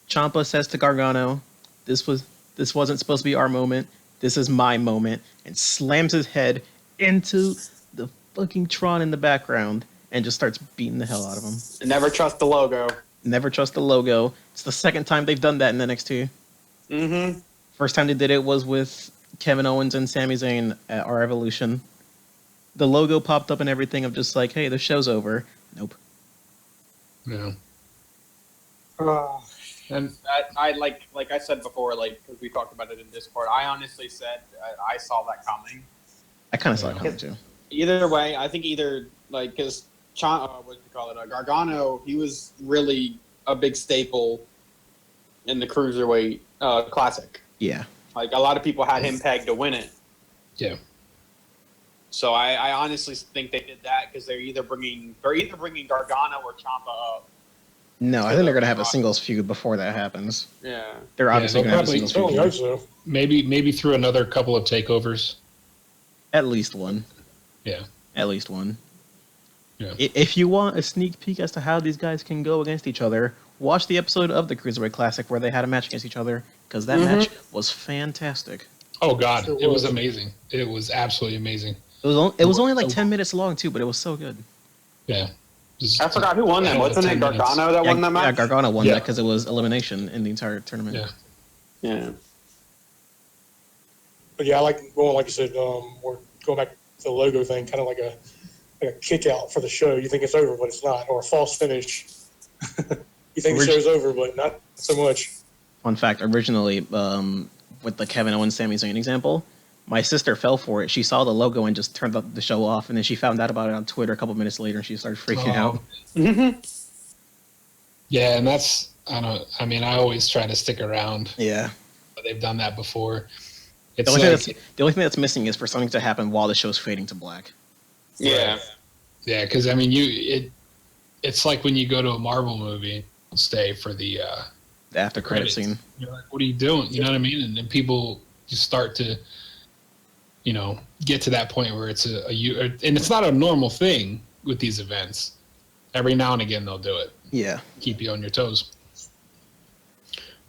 Ciampa says to Gargano, this wasn't supposed to be our moment. This is my moment," and slams his head into the fucking Tron in the background and just starts beating the hell out of him. never trust the logo. Never trust the logo. It's the second time they've done that in NXT. Mm-hmm. First time they did it was with Kevin Owens and Sami Zayn at our Evolution. The logo popped up and everything of just like, hey, the show's over. Nope. Yeah. And I like I said before, like because we talked about it in Discord. I honestly said I saw that coming. I kind of saw it coming too. Either way, I think like because what do you call it? Gargano, he was really a big staple in the Cruiserweight Classic. Yeah. Like a lot of people had him pegged to win it. Yeah. So I honestly think they did that because they're either bringing Gargano or Ciampa up. No, I think they're gonna have a singles feud before that happens. Yeah. They're obviously they'll gonna have a probably- singles I feud. hope so. Maybe through another couple of takeovers. At least one. Yeah. At least one. Yeah. If you want a sneak peek as to how these guys can go against each other, watch the episode of the Cruiserweight Classic where they had a match against each other, because that match was fantastic. Oh God, Sure it was was. amazing. It was absolutely amazing. It was only like 10 minutes long too, but it was so good. Yeah. Just- I forgot who won that. Wasn't it 10 minutes. Gargano that won that Yeah, match? Gargano won Yeah. that because it was elimination in the entire tournament. Yeah. Yeah. But yeah, I like going, like you said, we're going back to the logo thing, kind of like a kick out for the show. You think it's over, but it's not, or a false finish. You think the show's over, but not so much. Fun fact, originally, with the Kevin Owens Sami Zayn example, my sister fell for it. She saw the logo and just turned the show off, and then she found out about it on Twitter a couple minutes later, and she started freaking out. Yeah, and that's I always try to stick around. Yeah. But they've done that before. The It's only, like, thing the only thing that's missing is for something to happen while the show's fading to black. Yeah. yeah, because I mean, it's like when you go to a Marvel movie, stay for the The after credit credits. scene. You're like, what are you doing? You know what I mean? And then people just start to get to that point where it's and it's not a normal thing with these events. Every now and again they'll do it. Yeah. Keep you on your toes.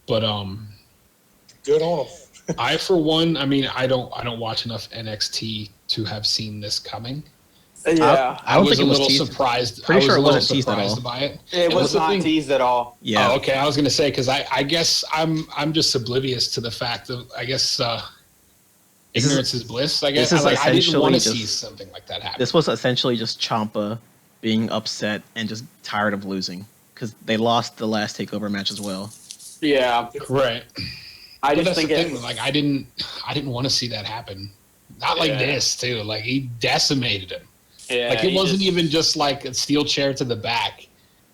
But good on them. I for one, I mean, I don't watch enough NXT to have seen this coming. Yeah, I was think a it was little teased. surprised. Pretty sure it wasn't teased teased at all. by it. it was not teased at all. Yeah. Oh, okay. I was gonna say because I guess I'm just oblivious to the fact of ignorance is bliss. I guess this is I didn't want to essentially see something like that happen. This was essentially just Ciampa being upset and just tired of losing because they lost the last Takeover match as well. Yeah, Right. I But just that's think the it. thing. Like I didn't want to see that happen. Not like this too. Like he decimated him. Yeah, Like it he wasn't just- even just like a steel chair to the back.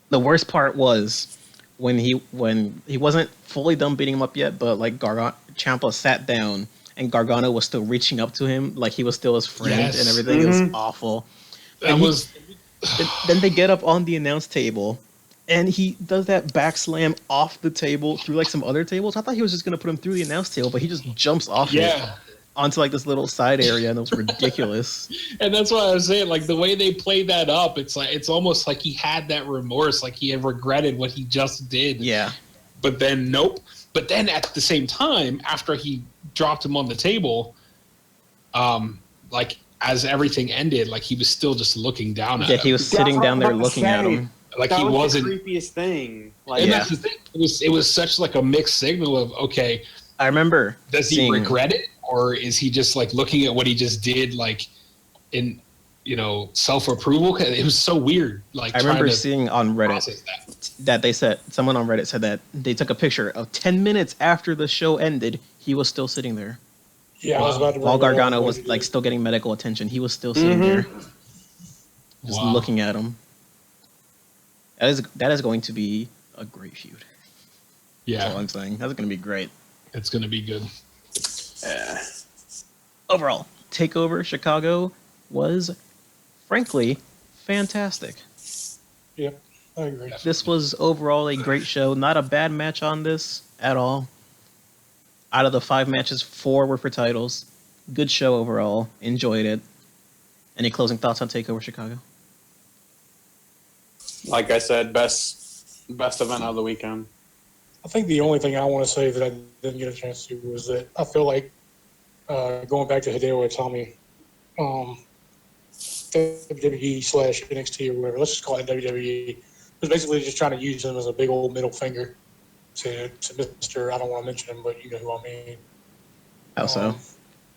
The worst part was when he wasn't fully done beating him up yet, but like Ciampa sat down and Gargano was still reaching up to him like he was still his friend Yes. and everything. It was awful. That And was Then they get up on the announce table, and he does that back slam off the table through like some other tables. I thought he was just gonna put him through the announce table, but he just jumps off it onto like this little side area, and it was ridiculous. And that's why I was saying, like the way they played that up, it's almost like he had that remorse, like he had regretted what he just did. Yeah, But then nope. But then at the same time, after he dropped him on the table, like as everything ended, like he was still just looking down at yeah, him. he was sitting down there looking at him. Like that he was wasn't. the creepiest thing. Like, And that's the thing. It was such like a mixed signal of okay, I remember does he seeing, regret it, or is he just like looking at what he just did, like in self-approval? It was so weird. Like I remember trying to seeing on Reddit process that. that they said someone on Reddit said that they took a picture of 10 minutes after the show ended. He was still sitting there Yeah, I was about to while bring that up. Gargano was like still getting medical attention. He was still sitting there, just Wow. looking at him. That is going to be a great feud. That's all Yeah, I'm saying. That's going to be great. it's gonna be good. Overall, Takeover Chicago was, frankly, fantastic. Yeah, I agree. This was overall a great show. Not a bad match on this at all. Out of the 5 matches, 4 were for titles. Good show overall. Enjoyed it. Any closing thoughts on Takeover Chicago? like I said, best event of the weekend. I think the only thing I want to say that I didn't get a chance to was that I feel like going back to Hideo Itami, WWE/NXT or whatever, let's just call it WWE, was basically just trying to use him as a big old middle finger to Mr. I don't want to mention him, but you know who I mean. How so?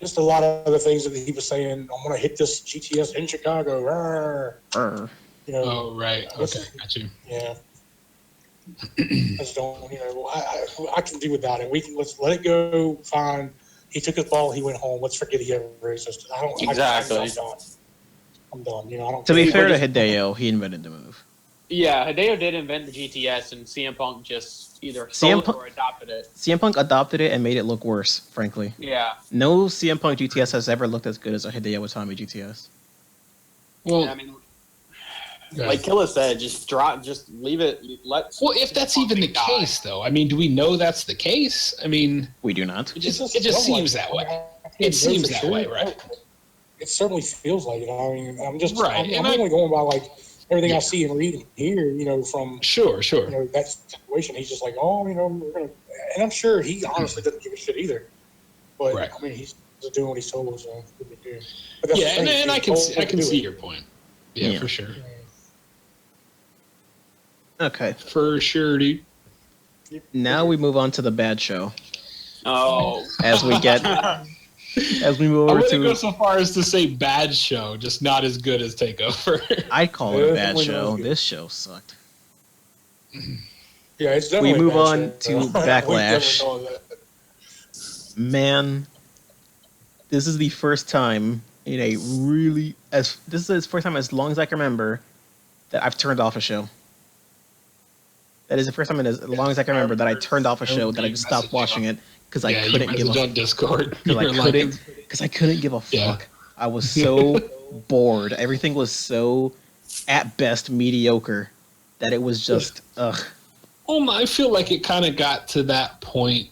Just a lot of the things that he was saying. I'm going to hit this GTS in Chicago. Rawr. You know, Oh right, okay, got you. yeah. I just don't, I can do without it. Let's let it go. Fine. He took his ball. He went home. Let's forget he ever existed. I don't. Exactly. I'm done. I'm done. I don't. To be care. fair to Hideo, he invented the move. Yeah, Hideo did invent the GTS, and CM Punk just either CM stole it Punk- or adopted it. CM Punk adopted it and made it look worse, frankly. Yeah. No CM Punk GTS has ever looked as good as a Hideo Itami GTS. Well, I mean, yeah. like Killa said, just leave it. Well, if that's even the case, though, I mean, do we know that's the case? I mean, We do not. it just seems that way. It seems that way, right? It certainly feels like it. I mean, I'm just. Right, I'm and only going by like everything Yeah. I see and read and hear. From Sure. that situation. He's just like, oh, we're gonna. And I'm sure he honestly doesn't give a shit either. But Right. I mean, he's just doing what he's told. So good to do. But that's Yeah, the thing, and I he's can told I to can do see it. your point. Yeah, Yeah. for sure, Okay. for sure, dude. Now we move on to the bad show. Oh, As we move I over wouldn't go to, so far as to say bad show, just not as good as Takeover. I call it a bad Definitely not show. good. This show sucked. Yeah, it's definitely. move a bad on show. to We Backlash. definitely call it that. Man, this is the first time in a really this is the first time as long as I can remember that I've turned off a show. That is the first time in as long as I can remember that I turned off a show that I just stopped watching it because I Yeah, you couldn't give messaged a on Discord. because You're like, I couldn't give a fuck. Yeah. I was so bored. Everything was so at best mediocre that it was just ugh. I feel like it kind of got to that point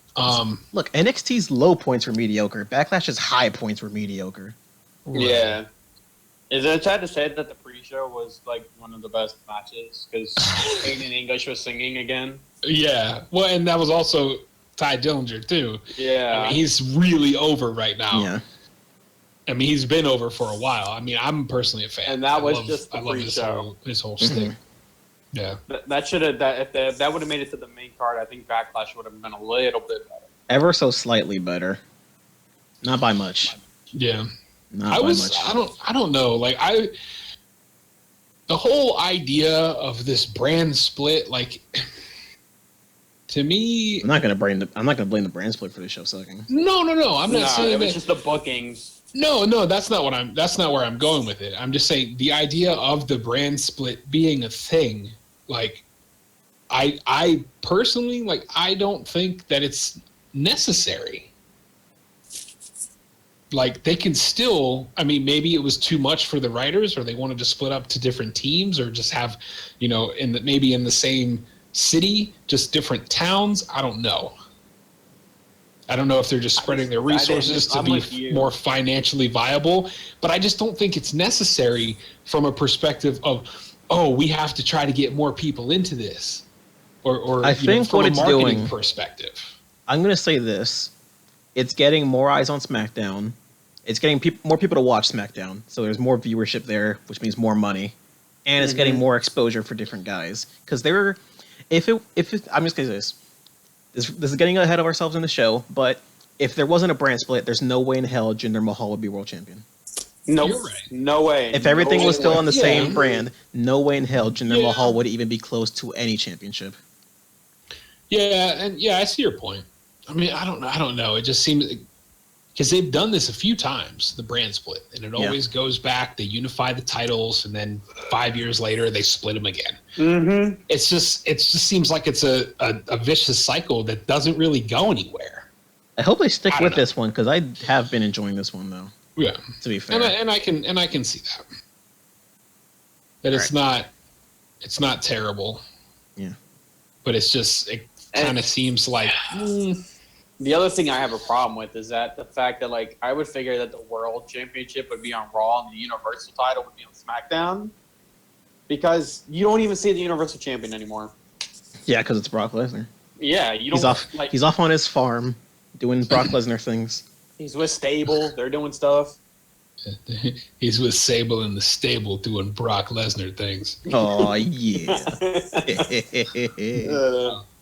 Look, NXT's low points were mediocre. Backlash's high points were mediocre. Yeah. Is it sad to say that the pre-show was like one of the best matches because Aiden English was singing again? Yeah. Well, and that was also Ty Dillinger too. Yeah. I mean, he's really over right now. Yeah. I mean, he's been over for a while. I mean, I'm personally a fan. And that was just the I love pre-show. his whole stick. Yeah. That should have if that would have made it to the main card. I think Backlash would have been a little bit better. Ever so slightly better. Not by much. Yeah. Not by much. I don't know. Like the whole idea of this brand split, like to me, I'm not gonna blame the brand split for the show sucking. No. I'm not saying it was that. just the bookings. No, that's not where I'm going with it. I'm just saying the idea of the brand split being a thing, like I personally, like, I don't think that it's necessary. Like, they can still, I mean, maybe it was too much for the writers, or they wanted to split up to different teams, or just have, you know, maybe in the same city, just different towns. I don't know. I don't know if they're just spreading their resources to be more financially viable, but I just don't think it's necessary from a perspective of, oh, we have to try to get more people into this, or I think from what a it's marketing doing, perspective. I'm gonna say this: it's getting more eyes on SmackDown. It's getting more people to watch SmackDown, so there's more viewership there, which means more money, and it's getting more exposure for different guys. Because I'm just gonna say this. This is getting ahead of ourselves in the show, but if there wasn't a brand split, there's no way in hell Jinder Mahal would be world champion. Nope. You're right. No way. If everything was still on the Yeah. same brand, no way in hell Jinder Yeah. Mahal would even be close to any championship. Yeah, and I see your point. I mean, I don't know. It just seems, because they've done this a few times, the brand split, and it always goes back. They unify the titles, and then 5 years later, they split them again. Mm-hmm. It just seems like it's a vicious cycle that doesn't really go anywhere. I hope they stick I with don't know. this one because I have been enjoying this one though. Yeah, To be fair, and I can see that. That it's not terrible. Yeah. But it kind of seems like. The other thing I have a problem with is that the fact that, like, I would figure that the World Championship would be on Raw and the Universal title would be on SmackDown, because you don't even see the Universal Champion anymore. yeah, because it's Brock Lesnar. Yeah, you don't. He's off. Like, He's off on his farm doing Brock Lesnar things. he's with Stable. They're doing stuff. He's with Sable in the stable doing Brock Lesnar things. Oh yeah.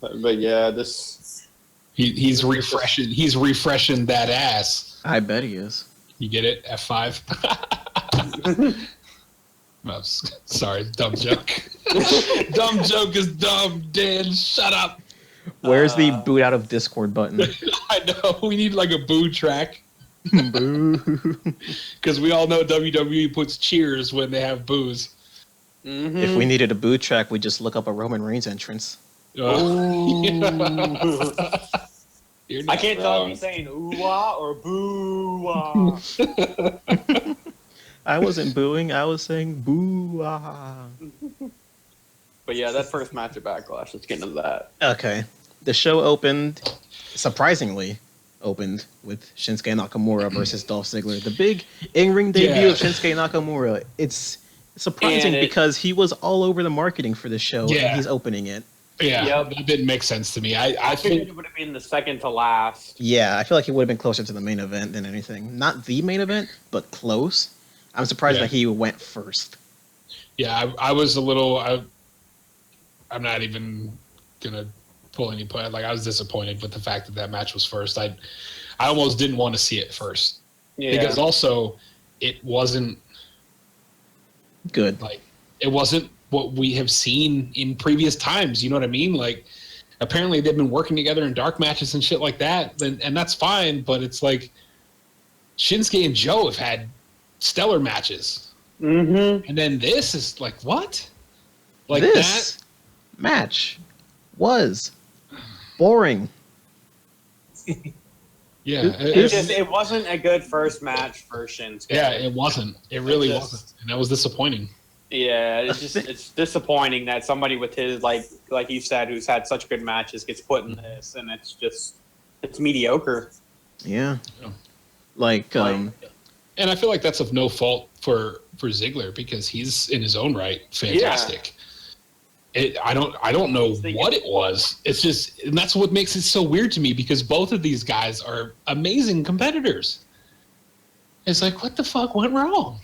But yeah, this. He's refreshing. He's refreshing that ass. I bet he is. You get it? F5. Oh, sorry, dumb joke. Dumb joke is dumb, Dan. Shut up. Where's the boot out of Discord button? I know. We need like a boo track. Boo. Because we all know WWE puts cheers when they have boos. Mm-hmm. If we needed a boot track, we'd just look up a Roman Reigns entrance. You're I not can't tell if wrong. he's saying ooh-wah or boo-wah. I wasn't booing. I was saying boo. Ah. But yeah, that first match at Backlash, let's get into that. Okay. The show surprisingly opened with Shinsuke Nakamura versus Dolph Ziggler. The big in-ring debut of Shinsuke Nakamura. It's surprising because he was all over the marketing for the show and he's opening it. Yeah, Yep. that didn't make sense to me. I figured think it would have been the second to last. Yeah, I feel like he would have been closer to the main event than anything. Not the main event, but close. I'm surprised that he went first. Yeah, I was a little. I'm not even gonna pull any point. Like, I was disappointed with the fact that match was first. I almost didn't want to see it first because also it wasn't Good. like it wasn't what we have seen in previous times. You know what I mean? Like, apparently they've been working together in dark matches and shit like that, and that's fine. But it's like Shinsuke and Joe have had stellar matches, and then this is like what? Like this match was boring. Yeah, It wasn't a good first match for Shinsuke. yeah, it wasn't. It really wasn't, and that was disappointing. Yeah, it's disappointing that somebody with his like you said, who's had such good matches, gets put in this, and it's just It's mediocre. Yeah. Yeah. Like, And I feel like that's of no fault for Ziggler because he's in his own right fantastic. I don't know what it was. It's just, and that's what makes it so weird to me because both of these guys are amazing competitors. It's like, what the fuck went wrong?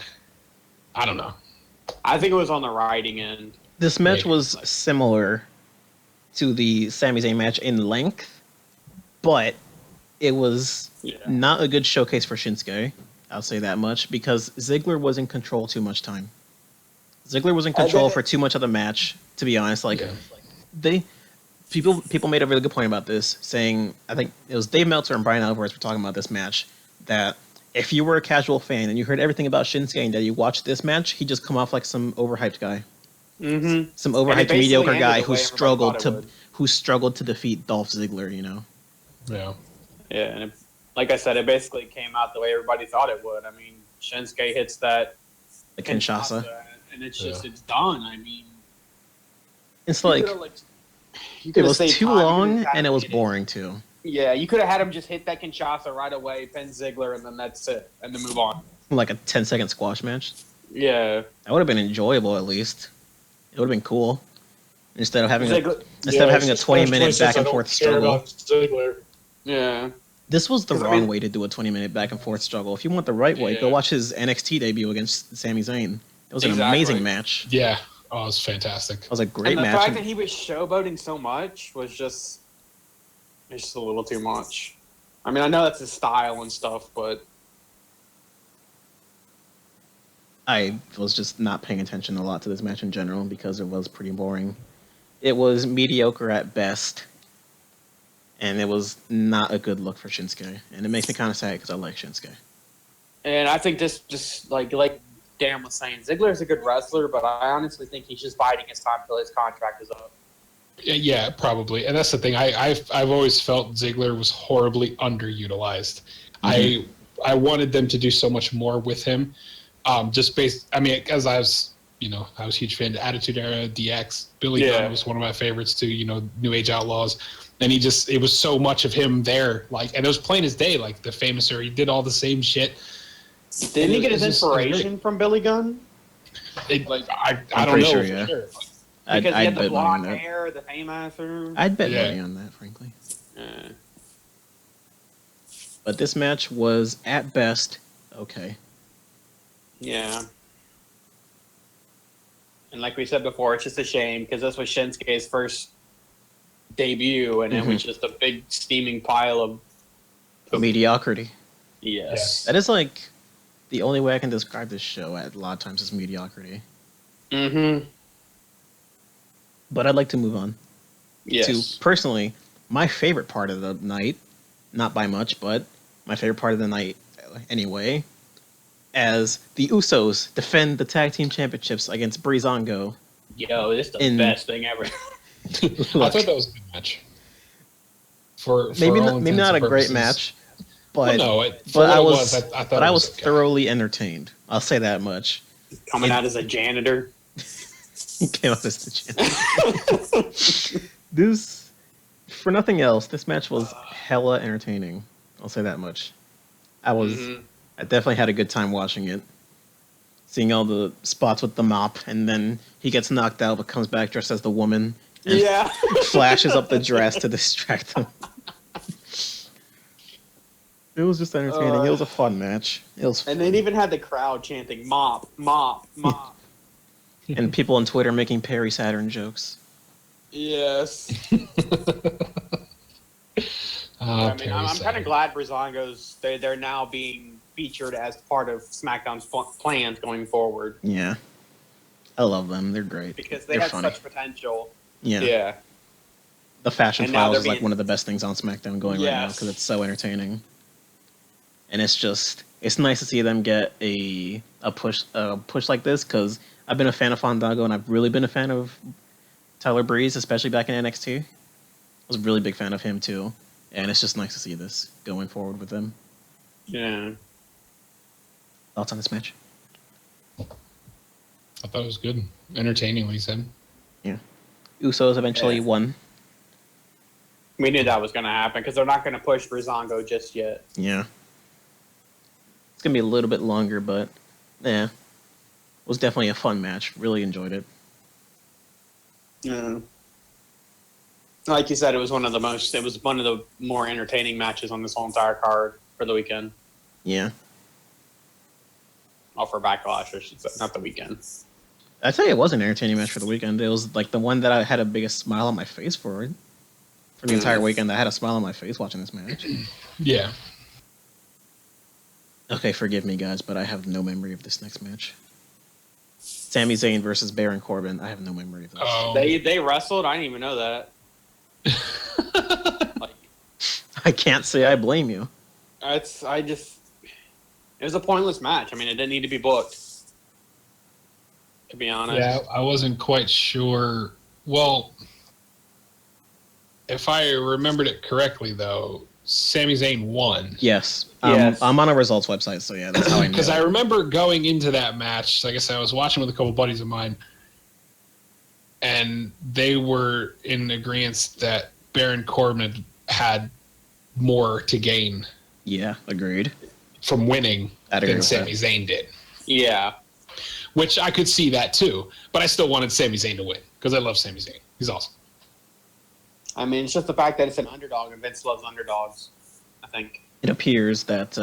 I don't know. I think it was on the writing end. this match Maybe. was similar to the Sami Zayn match in length, but it was not a good showcase for Shinsuke. I'll say that much because Ziggler was in control too much time. Ziggler was in control for too much of the match. To be honest, like people made a really good point about this, saying I think it was Dave Meltzer and Brian Alvarez were talking about this match that if you were a casual fan and you heard everything about Shinsuke and that you watched this match, he'd just come off like some overhyped guy, some overhyped mediocre guy who struggled to defeat Dolph Ziggler. You know? Yeah. Yeah, and like I said, it basically came out the way everybody thought it would. I mean, Shinsuke hits that The Kinshasa. and it's just it's done. I mean, It's like it was too long and it was boring too. Yeah, you could have had him just hit that Kinshasa right away, pin Ziggler, and then that's it, and then move on. Like a 10-second squash match. Yeah, That would have been enjoyable at least. It would have been cool. Instead of having Ziggler, a 20-minute back and forth struggle. Yeah. This was the wrong way to do a 20-minute back and forth struggle. If you want the right way, go watch his NXT debut against Sami Zayn. It was an amazing match. Yeah. Oh, it was fantastic. It was a great match. The fact that he was showboating so much was just a little too much. I mean, I know that's his style and stuff, but I was just not paying attention a lot to this match in general because it was pretty boring. It was mediocre at best, and it was not a good look for Shinsuke. And it makes me kind of sad because I like Shinsuke. And I think this just like Dan was saying, Ziggler's a good wrestler, but I honestly think he's just biding his time until his contract is up. Yeah, probably. And that's the thing. I've always felt Ziggler was horribly underutilized. I wanted them to do so much more with him. Just based, I mean, as I was a huge fan of Attitude Era, DX, Billy Gunn was one of my favorites too, New Age Outlaws. And it was so much of him there. Like, and it was plain as day, like the famous, or he did all the same shit. Didn't he get his inspiration from Billy Gunn? I don't know. Sure, for sure. Because he had the blonde hair, the famous. I'd bet money on that, frankly. But this match was, at best, okay. Yeah. And like we said before, it's just a shame because this was Shinsuke's first debut, and it was just a big steaming pile of mediocrity. Yes. That is like the only way I can describe this show at a lot of times is mediocrity. But I'd like to move on to, personally, my favorite part of the night, not by much, but my favorite part of the night anyway, as the Usos defend the Tag Team Championships against Breezango. Yo, this is the best thing ever. I thought that was a good match. For maybe not a great match, but I was thoroughly entertained. I'll say that much. Coming out as a janitor. He came out as the janitor. This, for nothing else, this match was hella entertaining. I'll say that much. I definitely had a good time watching it. Seeing all the spots with the mop, and then he gets knocked out but comes back dressed as the woman. And flashes up the dress to distract him. It was just entertaining. It was a fun match. It was fun. And they even had the crowd chanting "mop, mop, mop." And people on Twitter making Perry Saturn jokes. Yes. I mean, I'm kind of glad Breezango's they're now being featured as part of SmackDown's plans going forward. Yeah, I love them. They're great because they're funny. Such potential. Yeah. The Fashion Files is like one of the best things on SmackDown going right now because it's so entertaining. And it's nice to see them get a push like this because I've been a fan of Fandango and I've really been a fan of Tyler Breeze, especially back in NXT. I was a really big fan of him too. And it's just nice to see this going forward with them. Yeah. Thoughts on this match? I thought it was good. Entertaining, like you said. Yeah. Usos eventually won. We knew that was going to happen because they're not going to push Breezango just yet. Yeah. It's going to be a little bit longer, but yeah. It was definitely a fun match. Really enjoyed it. Yeah. Like you said, it was one of the more entertaining matches on this whole entire card for the weekend. Yeah. Oh, for Backlash, I should say, not the weekend. I'd say it was an entertaining match for the weekend. It was like the one that I had the biggest smile on my face for the entire weekend. I had a smile on my face watching this match. Yeah. Okay, forgive me, guys, but I have no memory of this next match. Sami Zayn versus Baron Corbin. I have no memory of this. Oh. They wrestled. I didn't even know that. I can't say I blame you. It was a pointless match. I mean, it didn't need to be booked. To be honest. Yeah, I wasn't quite sure. Well, if I remembered it correctly, though, Sami Zayn won. Yes. Yes. I'm on a results website, so yeah, that's how I know. Because I remember going into that match, like I said, I was watching with a couple buddies of mine, and they were in agreement that Baron Corbin had more to gain Yeah, agreed. from winning I'd agree than with Sami that. Zayn did. Yeah. Which I could see that too, but I still wanted Sami Zayn to win because I love Sami Zayn. He's awesome. I mean, it's just the fact that it's an underdog, and Vince loves underdogs, I think. It appears that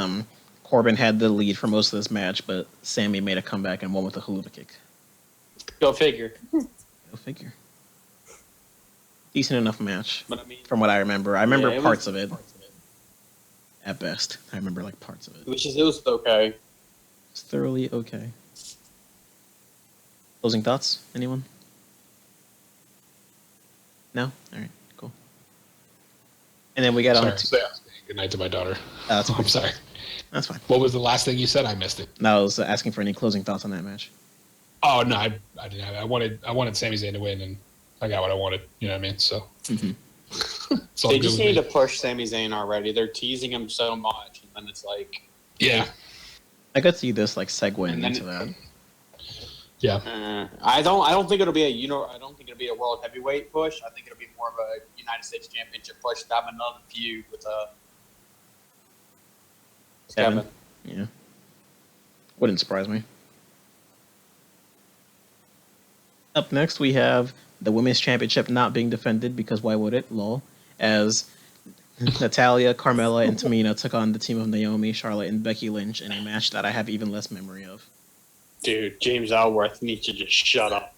Corbin had the lead for most of this match, but Sammy made a comeback and won with a haluva kick. Go figure. Go figure. Decent enough match, But I mean, from what I remember. I remember Yeah, it parts was- of it. At best, I remember like parts of it. it was okay. It's thoroughly okay. Closing thoughts? Anyone? No? Alright, cool. And then we got on Sorry. Good night to my daughter. that's I'm fine. sorry. That's fine. What was the last thing you said? I missed it. No, I was asking for any closing thoughts on that match. Oh no, I didn't have it. I wanted Sami Zayn to win, and I got what I wanted. You know what I mean? So Mhm. it's all They good just with need me. to push Sami Zayn already. They're teasing him so much, and then it's like, Yeah, I could see this like segueing And then- into that. yeah. I don't think it'll be I don't think it'll be a world heavyweight push. I think it'll be more of a United States Championship push to have another feud with Kevin. Yeah. Wouldn't surprise me. Up next, we have the Women's Championship not being defended because why would it? Lol. As Natalia, Carmella, and Tamina took on the team of Naomi, Charlotte, and Becky Lynch in a match that I have even less memory of. Dude, James Ellsworth needs to just shut up.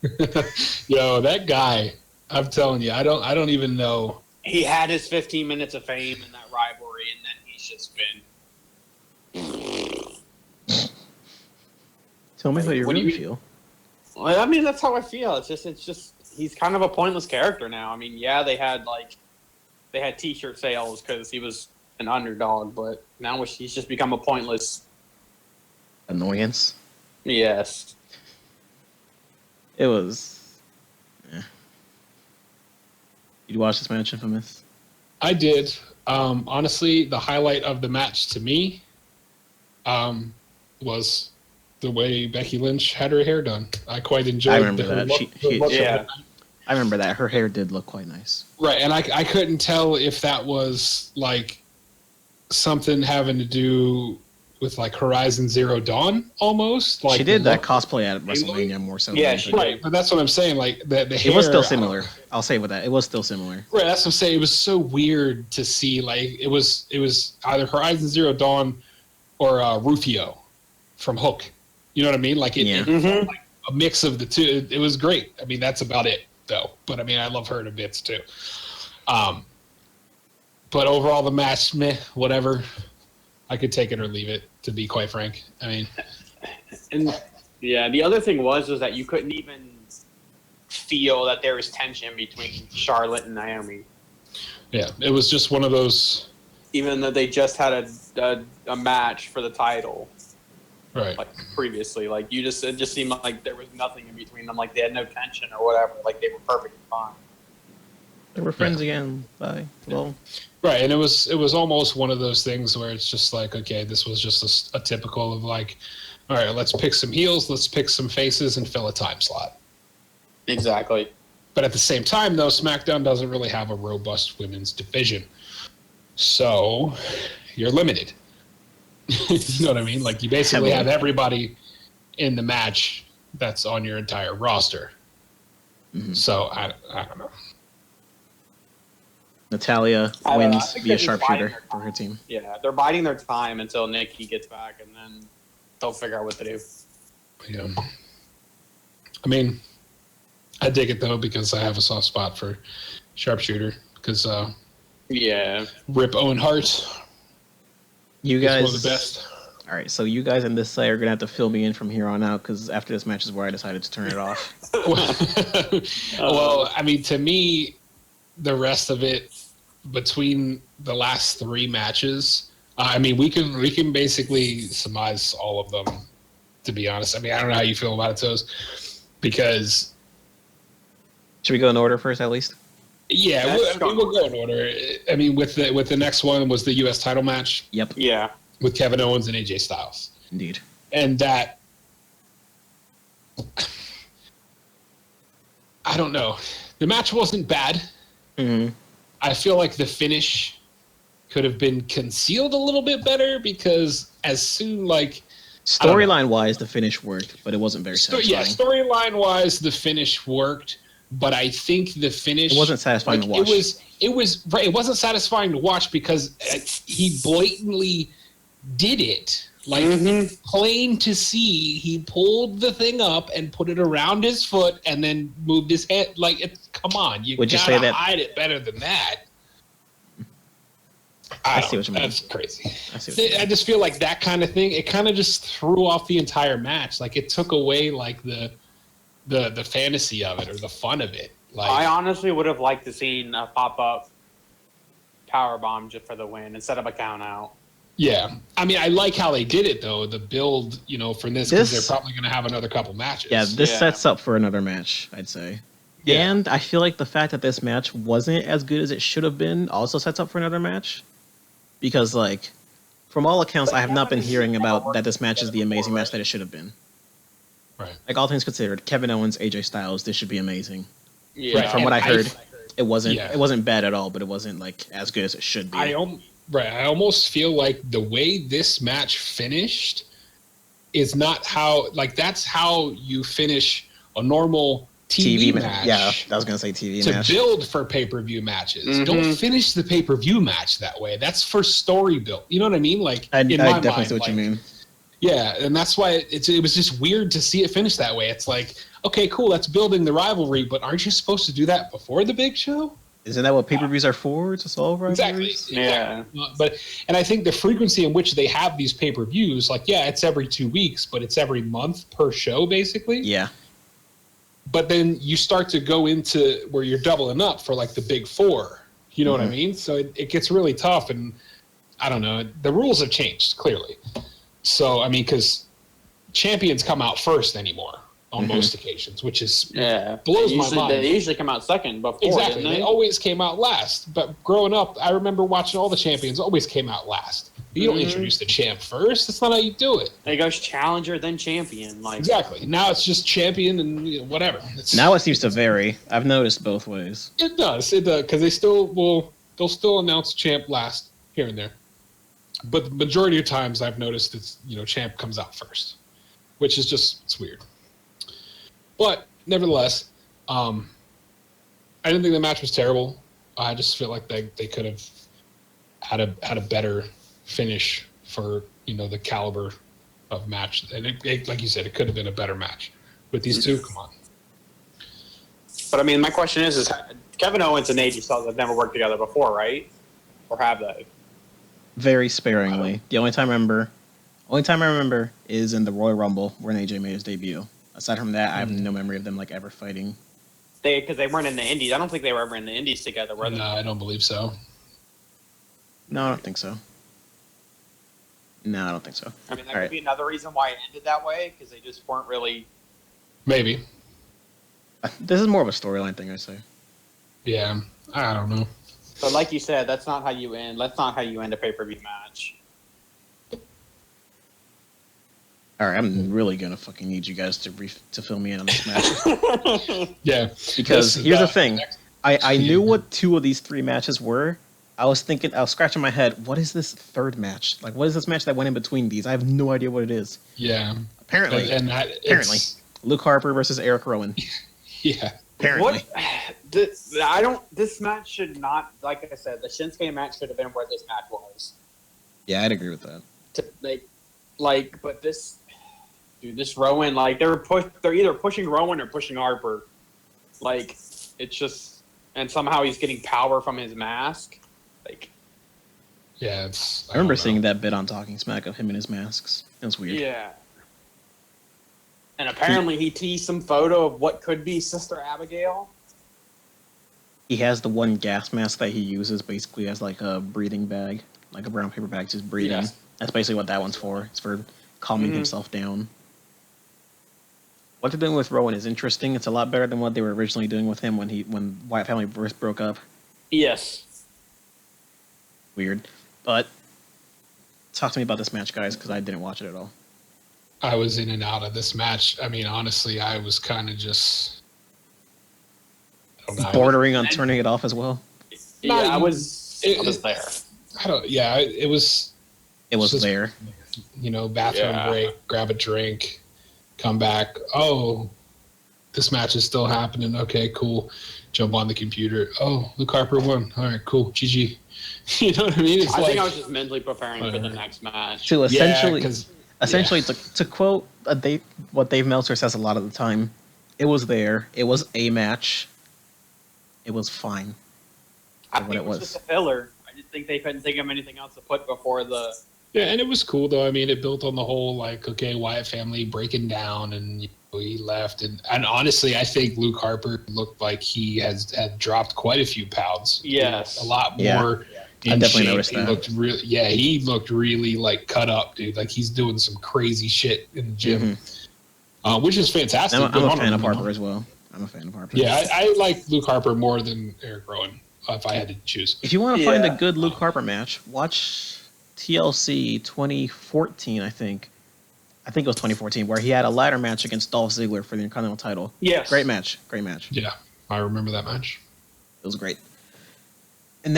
Yo, that guy. I'm telling you, I don't even know. He had his 15 minutes of fame in that rivalry, and then he's just been. Tell me how you What do really you- feel. Well, I mean, that's how I feel. It's just he's kind of a pointless character now. I mean, yeah, they had T-shirt sales because he was an underdog, but now he's just become a pointless. Annoyance. Yes. It was. You watch this match, Infamous? I did. Honestly, the highlight of the match to me was the way Becky Lynch had her hair done. I quite enjoyed I remember her that. look- She- her look of Yeah. it. I remember that. Her hair did look quite nice. Right, and I couldn't tell if that was like something having to do with like Horizon Zero Dawn almost. Like She did the that look. cosplay at WrestleMania more so. Yeah, than she- anything. Right, but that's what I'm saying. Like the hair, It was still I don't- similar. I'll say with that. It was still similar. Right, that's what I'm saying. It was so weird to see. Like it was either Horizon Zero Dawn or Rufio from Hook. You know what I mean? Like it, Yeah. it- Mm-hmm. a mix of the two. It was great. I mean, that's about it though. But I mean, I love her to bits too. But overall, the match, meh, whatever. I could take it or leave it. To be quite frank, I mean, And yeah, the other thing was that you couldn't even feel that there was tension between Charlotte and Naomi, yeah, it was just one of those. even though they just had a match for the title Right. like previously. Like it just seemed like there was nothing in between them. Like they had no tension or whatever. Like they were perfectly fine. They were friends again. Bye. Well, Right, and it was almost one of those things where it's just like, okay, this was just a typical of like, all right, let's pick some heels, let's pick some faces, and fill a time slot. Exactly. But at the same time, though, SmackDown doesn't really have a robust women's division. So you're limited. You know what I mean? Like, you basically have everybody in the match that's on your entire roster. So I don't know. Natalia I don't know. I wins think via they're just biding sharpshooter their for her team. Yeah, they're biding their time until Nikki gets back, and then they'll figure out what to do. Yeah. I mean, I dig it, though, because I have a soft spot for sharpshooter. Because Yeah. Rip Owen Hart. You He's guys, one of the best. all right. So you guys on this side are gonna have to fill me in from here on out because after this match is where I decided to turn it off. Well, I mean, to me, the rest of it between the last 3 matches, I mean, we can basically surmise all of them. To be honest, I mean, I don't know how you feel about it, Toes, because Should we go in order first, at least? yeah, we'll go in order. I mean, with the next one was the U.S. title match Yep. Yeah. with Kevin Owens and AJ Styles, Indeed. and that I don't know. The match wasn't bad. Mm-hmm. I feel like the finish could have been concealed a little bit better because as soon like Storyline wise, the finish worked, but it wasn't very satisfying. storyline wise, the finish worked, but I think the finish It wasn't satisfying to watch. It was right. It wasn't satisfying to watch because he blatantly did it. Like plain to see, he pulled the thing up and put it around his foot, and then moved his head. Like, come on, Would you gotta say that- hide it better than that. I see what you mean. That's crazy. I see what you mean. I just feel like that kind of thing. It kind of just threw off the entire match. Like, it took away like the fantasy of it or the fun of it. Like, I honestly would have liked to seen a pop-up powerbomb just for the win instead of a count-out. yeah. I mean, I like how they did it though. The build, for this because they're probably going to have another couple matches. Yeah, this Yeah. sets up for another match, I'd say. Yeah. And I feel like the fact that this match wasn't as good as it should have been also sets up for another match. Because, like, from all accounts, I have not been hearing about that this match is the amazing match that it should have been. Right. Like, all things considered, Kevin Owens, AJ Styles, this should be amazing. Yeah. Right. From what I And heard, it wasn't Yeah. it wasn't bad at all, but it wasn't, like, as good as it should be. I almost feel like the way this match finished is not how, like, that's how you finish a normal TV match. Yeah, I was going to say TV to match. build for pay-per-view matches. Don't finish the pay-per-view match that way. That's for story build. You know what I mean? Like, I in my definitely mind, see what you like, mean. Yeah, and that's why it was just weird to see it finish that way. It's like, okay, cool, that's building the rivalry, but aren't you supposed to do that before the big show? Isn't that what pay-per-views are for, to solve rivalries? Exactly. Yeah. And I think the frequency in which they have these pay-per-views, like, yeah, it's every 2 weeks, but it's every month per show, basically. Yeah. But then you start to go into where you're doubling up for like the big 4. You know what I mean? So it gets really tough, and I don't know. The rules have changed clearly. So I mean, because champions come out first anymore on most occasions, which is blows my mind. They usually come out second before. Exactly. Didn't They always came out last. But growing up, I remember watching all the champions always came out last. You don't introduce the champ first. That's not how you do it. It goes challenger, then champion. Like Exactly. Now it's just champion and whatever. Now it seems to vary. I've noticed both ways. It does. Because they'll still announce champ last here and there. But the majority of times I've noticed it's, champ comes out first, which is it's weird. But nevertheless, I didn't think the match was terrible. I just feel like they could have had a better finish for, the caliber of match. And it, like you said, it could have been a better match with these two. Come on. But I mean, my question is Kevin Owens and AJ Styles have never worked together before, right? Or have they? Very sparingly. The only time I remember is in the Royal Rumble when AJ made his debut. Aside from that, I have no memory of them like ever fighting. Because they weren't in the Indies. I don't think they were ever in the Indies together, were they? No, I don't believe so. No, I don't think so. No, I don't think so. I mean, that All could right. be another reason why it ended that way, because they just weren't really. Maybe. This is more of a storyline thing, I say. Yeah. I don't know. But like you said, that's not how you end. That's not how you end a pay-per-view match. All right, I'm really gonna fucking need you guys to fill me in on this match. Yeah. Because here's the thing. I knew Yeah. what 2 of these 3 matches were. I was scratching my head, what is this 3rd match? Like, what is this match that went in between these? I have no idea what it is. Yeah. Apparently, Apparently. Luke Harper versus Eric Rowan. Yeah. Apparently. This match should not, like I said, the Shinsuke match should have been where this match was. Yeah, I'd agree with that. But this Rowan, like they're either pushing Rowan or pushing Harper. Like, it's just, and somehow he's getting power from his mask. Like, Yeah, I remember seeing that bit on Talking Smack of him in his masks. It was weird. yeah. And apparently he teased some photo of what could be Sister Abigail. He has the one gas mask that he uses basically as like a breathing bag, like a brown paper bag, just breathing. Yes. That's basically what that one's for. It's for calming himself down. What they're doing with Rowan is interesting. It's a lot better than what they were originally doing with him when Wyatt family first broke up. Yes. Weird. But talk to me about this match, guys, because I didn't watch it at all. I was in and out of this match. I mean, honestly, I was kind of just I don't know. Bordering on turning it off as well. Yeah, I was there. I don't. Yeah, it was. It was just, there. You know, bathroom break, grab a drink, come back. Oh, this match is still happening. Okay, cool. Jump on the computer. Oh, Luke Harper won. All right, cool. GG. You know what I mean? It's I like, think I was just mentally preparing for the next match. To essentially, Yeah, to quote what Dave Meltzer says a lot of the time, it was there. It was a match. It was fine. I What think it it was was. just a filler. I just think they couldn't think of anything else to put before the. Yeah, and it was cool though. I mean, it built on the whole like, okay, Wyatt family breaking down, and you know, he left, and honestly, I think Luke Harper looked like he had dropped quite a few pounds. Yes. A lot Yeah. more. I In definitely shape. noticed He that. looked really like cut up, dude. Like he's doing some crazy shit in the gym, which is fantastic. I'm Good a on fan him, of you know? Harper as well. I'm a fan of Harper. Yeah, I like Luke Harper more than Eric Rowan if I had to choose. If you want to find a good Luke Harper match, watch TLC 2014, I think. I think it was 2014, where he had a ladder match against Dolph Ziggler for the Intercontinental title. Yes. Great match. Great match. Yeah, I remember that match. It was great. And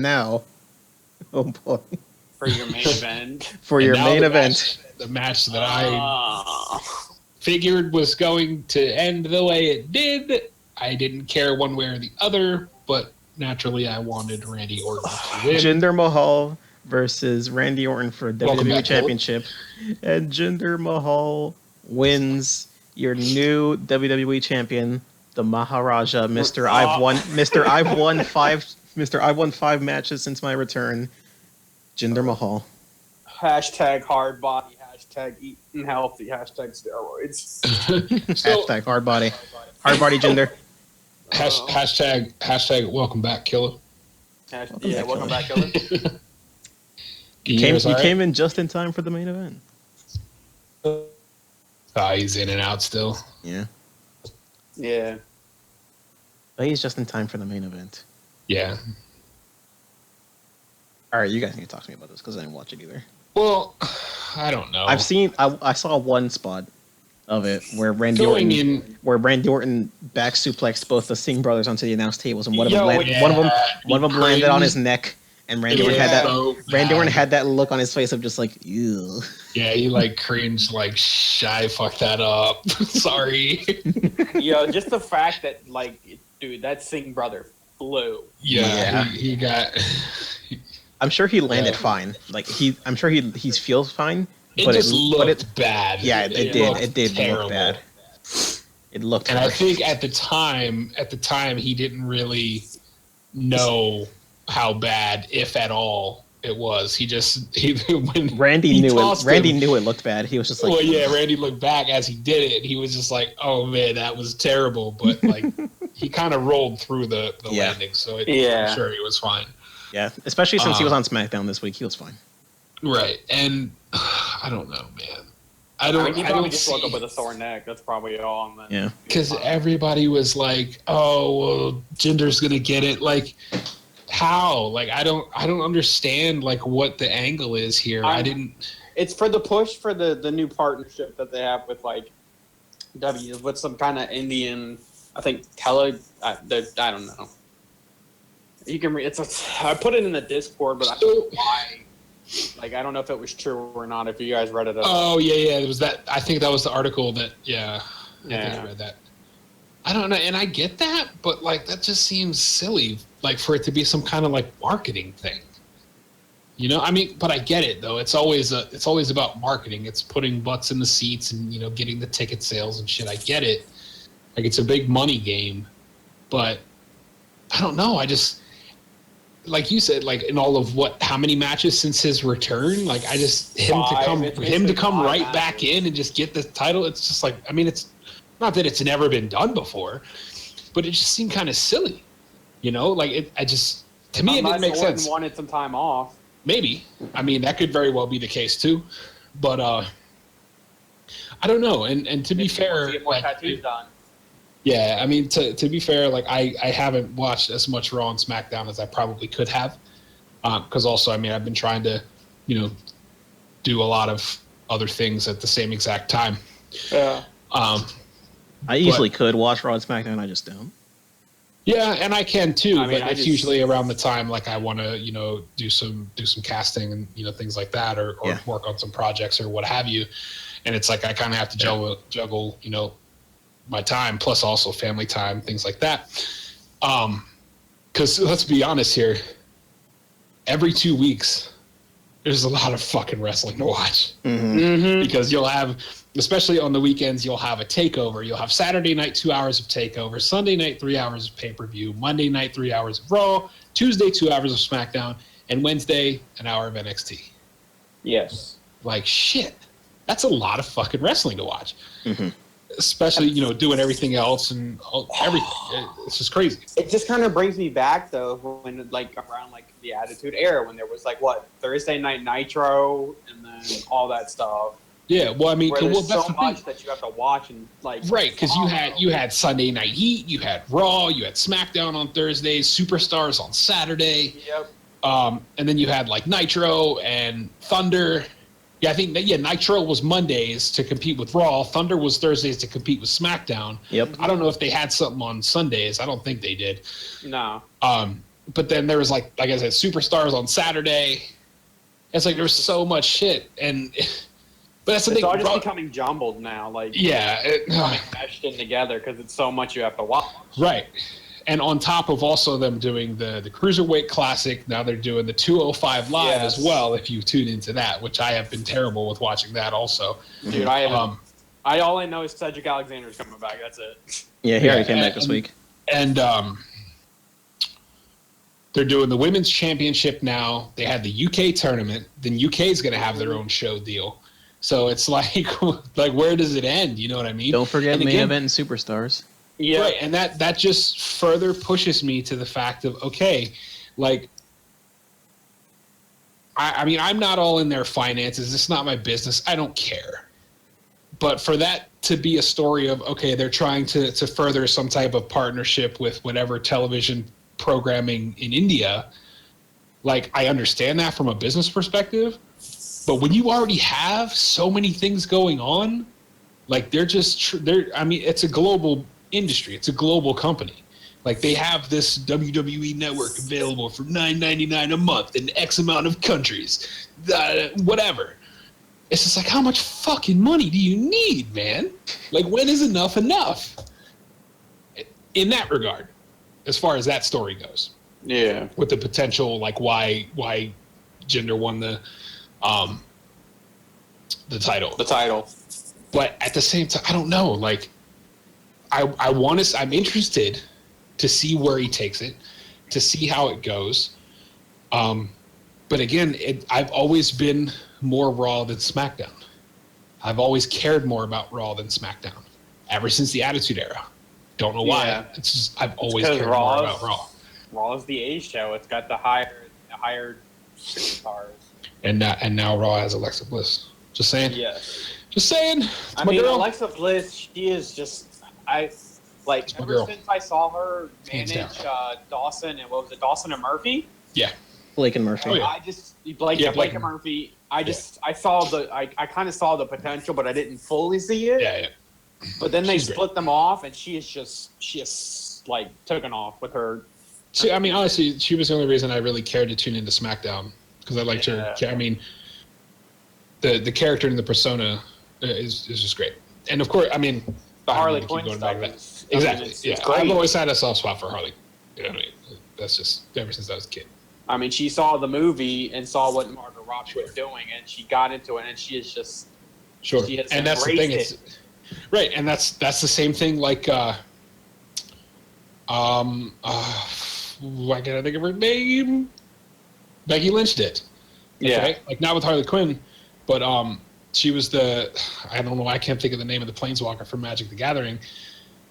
now, oh boy, For your main event. for And your now main the event. the match that I figured was going to end the way it did. I didn't care one way or the other, but naturally I wanted Randy Orton to win. Jinder Mahal versus Randy Orton for Welcome WWE back, Championship. And Jinder Mahal wins your new WWE champion, the Maharaja, Mr. I've won 5 matches since my return. Jinder Mahal. Hashtag hard body. Hashtag eating healthy. Hashtag steroids. So, Hashtag hard body. Hard body Jinder. hashtag welcome back, Killer. Welcome back, Killer. You came in just in time for the main event. He's in and out still. Yeah. Yeah. But he's just in time for the main event. Yeah. All right, you guys need to talk to me about this because I didn't watch it either. Well, I don't know. I saw one spot of it where Randy Going Orton back suplexed both the Singh brothers onto the announce tables, and one of Yo, them yeah, one of them landed on his neck, and Randy Orton had that. so Randy Orton bad. had that look on his face of just like, ew. Yeah, he like cringed, like, I fucked that up. Sorry. Just the fact that, like, dude, that Singh brother flew. Yeah. He got. I'm sure he landed Yeah. fine. Like I'm sure he feels fine. It but just looked it, bad. yeah, it did. looked It did terrible. look bad. It looked. And I horrible. think at the time, he didn't really know how bad, if at all, it was. When Randy he knew it. tossed Randy him- knew it looked bad. He was just like, well, yeah, Randy looked back as he did it, and he was just like, "Oh man, that was terrible." But like, he kind of rolled through the Yeah. landing, so Yeah. I'm sure he was fine. yeah. Especially since he was on SmackDown this week, he was fine. Right, and I don't know, man. I I don't. mean, he I probably don't just woke see up with a sore neck. That's probably all. And then Yeah. because everybody was like, "Oh, well, Jinder's gonna get it." Like, how? Like, I don't understand like what the angle is here. I didn't. It's for the push for the new partnership that they have with like with some kind of Indian, I think I don't know. You can read I put it in the Discord, but I don't know why. Like, I don't know if it was true or not. If you guys read it at all. Oh yeah. It was that. I think that was the article that. Yeah. I think I read that. I don't know, and I get that, but like that just seems silly. Like for it to be some kind of like marketing thing. You know, I mean, but I get it though. It's always about marketing. It's putting butts in the seats and getting the ticket sales and shit. I get it. Like it's a big money game, but I don't know. I just like you said, like in all of how many matches since his return? Like I just him to come right back in and just get the title. It's just like, I mean, it's not that it's never been done before, but it just seemed kind of silly. Like to me it didn't make sense. Wanted some time off. Maybe. I mean, that could very well be the case too, but I don't know. And to be fair, get more tattoos done. Yeah, I mean, to be fair, like I haven't watched as much Raw and SmackDown as I probably could have, because also, I mean, I've been trying to, do a lot of other things at the same exact time. Yeah. I usually could watch Raw and SmackDown. I just don't. Yeah, and I can too, I mean, but it's usually around the time like I want to, do some casting and things like that, or work on some projects or what have you. And it's like I kind of have to juggle, my time plus also family time, things like that. Because let's be honest here, every 2 weeks there's a lot of fucking wrestling to watch. Mm-hmm. Mm-hmm. Because you'll have, especially on the weekends, you'll have a takeover. You'll have Saturday night 2 hours of takeover, Sunday night 3 hours of pay-per-view, Monday night 3 hours of Raw, Tuesday 2 hours of SmackDown, and Wednesday an hour of NXT. Yes. Like shit, that's a lot of fucking wrestling to watch. Mm-hmm. Especially doing everything else and everything. It's just crazy. It just kind of brings me back though, when like around like the Attitude Era, when there was like Thursday Night Nitro and then all that stuff. Yeah, well, I mean, where there's that's so much that you have to watch and like. Right, because you had Sunday Night Heat, you had Raw, you had SmackDown on Thursdays, Superstars on Saturday. Yep. And then you had like Nitro and Thunder. Yeah, I think Nitro was Mondays to compete with Raw. Thunder was Thursdays to compete with SmackDown. Yep. I don't know if they had something on Sundays. I don't think they did. No. But then there was like I said, Superstars on Saturday. It's like there's so much shit, but that's the thing. It's all just becoming jumbled now. Like meshed in together because it's so much you have to watch. Right. And on top of also them doing the Cruiserweight Classic, now they're doing the 205 Live as well, if you tune into that, which I have been terrible with watching that also. Dude, I haven't. All I know is Cedric Alexander's coming back. That's it. Yeah, he already came back this week. And they're doing the Women's Championship now. They had the UK tournament. Then UK is going to have their own show deal. So it's like where does it end? You know what I mean? Don't forget main event and Superstars. Yeah, right, and that just further pushes me to the fact of I mean, I'm not all in their finances. It's not my business. I don't care. But for that to be a story of they're trying to further some type of partnership with whatever television programming in India, like I understand that from a business perspective. But when you already have so many things going on, like I mean, it's a global industry. It's a global company. Like they have this WWE network available for $9.99 a month in X amount of countries, whatever. It's just like, how much fucking money do you need, man? Like, when is enough enough? In that regard, as far as that story goes. Yeah. With the potential, like why Jinder won the title. The title. But at the same time, I don't know. Like, I'm interested to see where he takes it, to see how it goes. But again, I've always been more Raw than SmackDown. I've always cared more about Raw than SmackDown, ever since the Attitude Era. Don't know why. Yeah. It's just I've always cared more about Raw. Raw is the A show. It's got the higher stars. And now Raw has Alexa Bliss. Just saying. Yes. Just saying. I mean, girl. Alexa Bliss, she is just ever since I saw her manage Dawson and Dawson and Murphy. Yeah. Blake and Murphy. Oh, yeah. I just Blake and Murphy. I kind of saw the potential, but I didn't fully see it. Yeah. But then they She's great. split them off, and she is like taken off with her. See, I mean, honestly, she was the only reason I really cared to tune into SmackDown because I liked her. I mean, the character and the persona is just great. And of course, I mean, The I don't Harley wanna keep Quinn going stuff back to that. is- Exactly. it's Yeah, great. I've always had a soft spot for Harley. You know what I mean? That's just ever since I was a kid. I mean, she saw the movie and saw what Margot Robbie was doing, and she got into it, and she is just Sure. She has And that's the thing. embraced It's right, and that's the same thing. Like, why can't I think of her name? Becky Lynch did. yeah. Okay? Like not with Harley Quinn, but she was I don't know, I can't think of the name of the planeswalker from Magic the Gathering,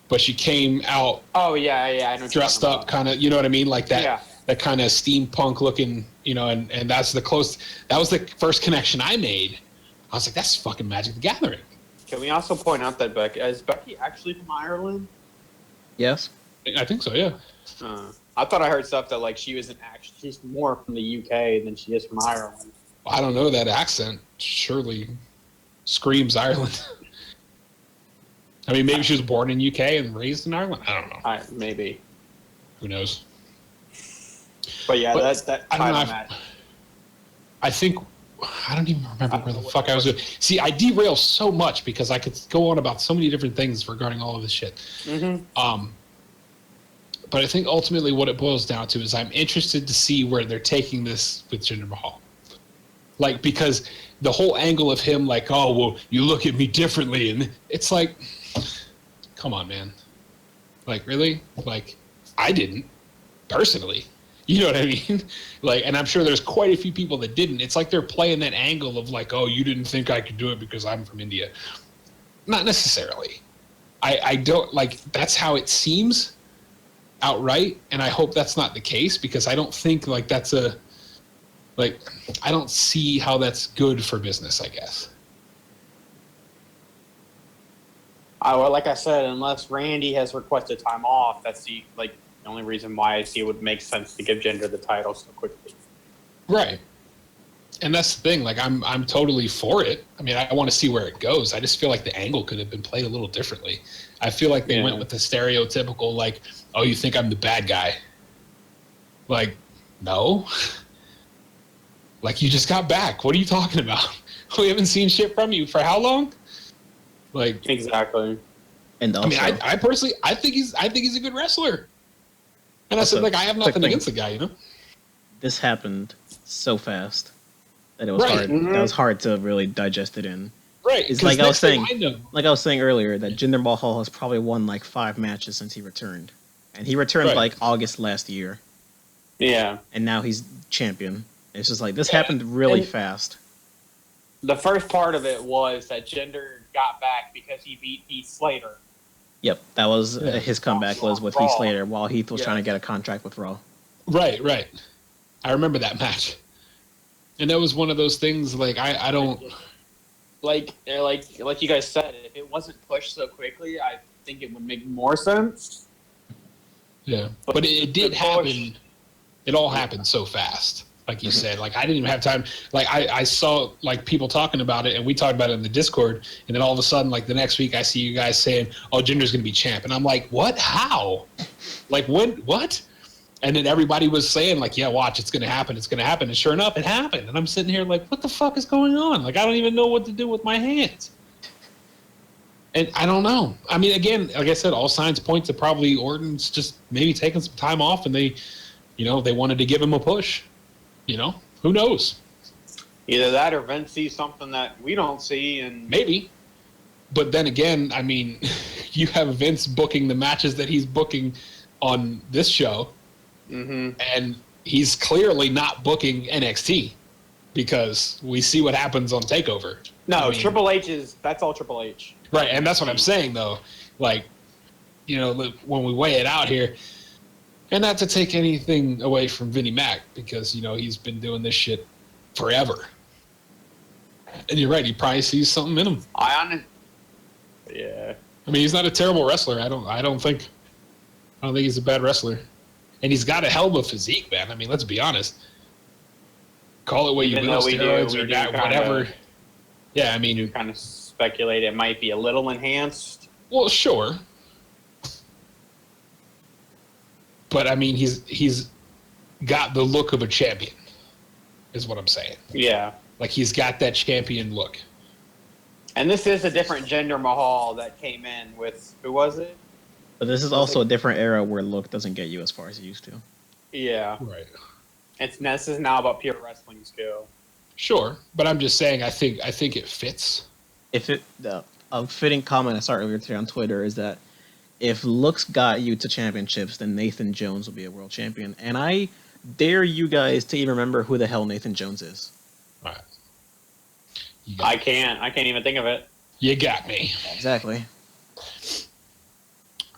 but she came out Oh yeah, I know. what you're dressed talking up, kind of, you know what I mean, like that. Yeah. That kind of steampunk looking, you know, and that was the first connection I made. I was like, that's fucking Magic the Gathering. Can we also point out that is Becky actually from Ireland? Yes. I think so, yeah. I thought I heard stuff that like she's more from the UK than she is from Ireland. I don't know, that accent surely screams Ireland. I mean, maybe she was born in UK and raised in Ireland. I don't know. Maybe. Who knows? But yeah, But that I don't know, title match. I think I don't even remember where the fuck I was going. See, I derail so much because I could go on about so many different things regarding all of this shit. Mm-hmm. But I think ultimately what it boils down to is I'm interested to see where they're taking this with Jinder Mahal. Like, because the whole angle of him like, oh, well, you look at me differently. And it's like, come on, man. Like, really? Like, I didn't, personally. You know what I mean? Like, and I'm sure there's quite a few people that didn't. It's like they're playing that angle of like, oh, you didn't think I could do it because I'm from India. Not necessarily. I don't, like, that's how it seems outright, and I hope that's not the case because I don't think, like, I don't see how that's good for business, I guess. Well, like I said, unless Randy has requested time off, that's the only reason why I see it would make sense to give Jinder the title so quickly. Right. And that's the thing. Like, I'm totally for it. I mean, I want to see where it goes. I just feel like the angle could have been played a little differently. I feel like they went with the stereotypical, like, oh, you think I'm the bad guy? Like, no. Like, you just got back. What are you talking about? We haven't seen shit from you for how long? Like, Exactly. And also, I mean, I personally, I think he's a good wrestler. And I said, Also, like, I have quick nothing thing. against the guy, you know? this happened so fast that it was Right. hard. Mhm. That was hard to really digest it in. Right. It's 'cause like I was next thing saying- I know- Like I was saying earlier, that Jinder Mahal has probably won like 5 matches since he returned, and he returned Right. like August last year, Yeah. and now he's champion. It's just like this happened really And- fast. The first part of it was that Jinder got back because he beat Heath Slater. Yep, that was Yeah. his comeback was with Raw. Heath Slater while Heath was Yeah. trying to get a contract with Raw. Right. I remember that match. And that was one of those things, like, I don't... Like you guys said, if it wasn't pushed so quickly, I think it would make more sense. Yeah. But it did the push- happen. It all happened so fast. Like you said, like, I didn't even have time. Like, I saw, like, people talking about it, and we talked about it in the Discord, and then all of a sudden, like, the next week, I see you guys saying, oh, Jinder's going to be champ. And I'm like, what? How? Like, when? What? And then everybody was saying, like, yeah, watch, it's going to happen. It's going to happen. And sure enough, it happened. And I'm sitting here like, what the fuck is going on? Like, I don't even know what to do with my hands. And I don't know. I mean, again, like I said, all signs point to probably Orton's just maybe taking some time off, and they wanted to give him a push. You know, who knows? Either that or Vince sees something that we don't see, and Maybe. But then again, I mean, you have Vince booking the matches that he's booking on this show, and he's clearly not booking NXT because we see what happens on Takeover. no, I mean, Triple H that's all Triple H. right, and that's what I'm saying, though. Like, you know, when we weigh it out here, and not to take anything away from Vinnie Mac, because, you know, he's been doing this shit forever. And you're right, he probably sees something in him. Yeah. I mean, he's not a terrible wrestler. I don't think he's a bad wrestler. And he's got a hell of a physique, man. I mean, let's be honest. Call it what you Even will, though we do- steroids we or do that, kinda- whatever. Yeah, I You mean, kind of speculate it might be a little enhanced. well, sure. But I mean, he's got the look of a champion, is what I'm saying. Yeah. Like, he's got that champion look. And this is a different Jinder Mahal that came in with, who was it? But this is also a different era where look doesn't get you as far as it used to. Yeah. Right. This is now about pure wrestling skill. Sure, but I'm just saying, I think it fits. If it a fitting comment I saw earlier today on Twitter is that if looks got you to championships, then Nathan Jones will be a world champion. And I dare you guys to even remember who the hell Nathan Jones is. All right. I can't even think of it. You got me. Exactly.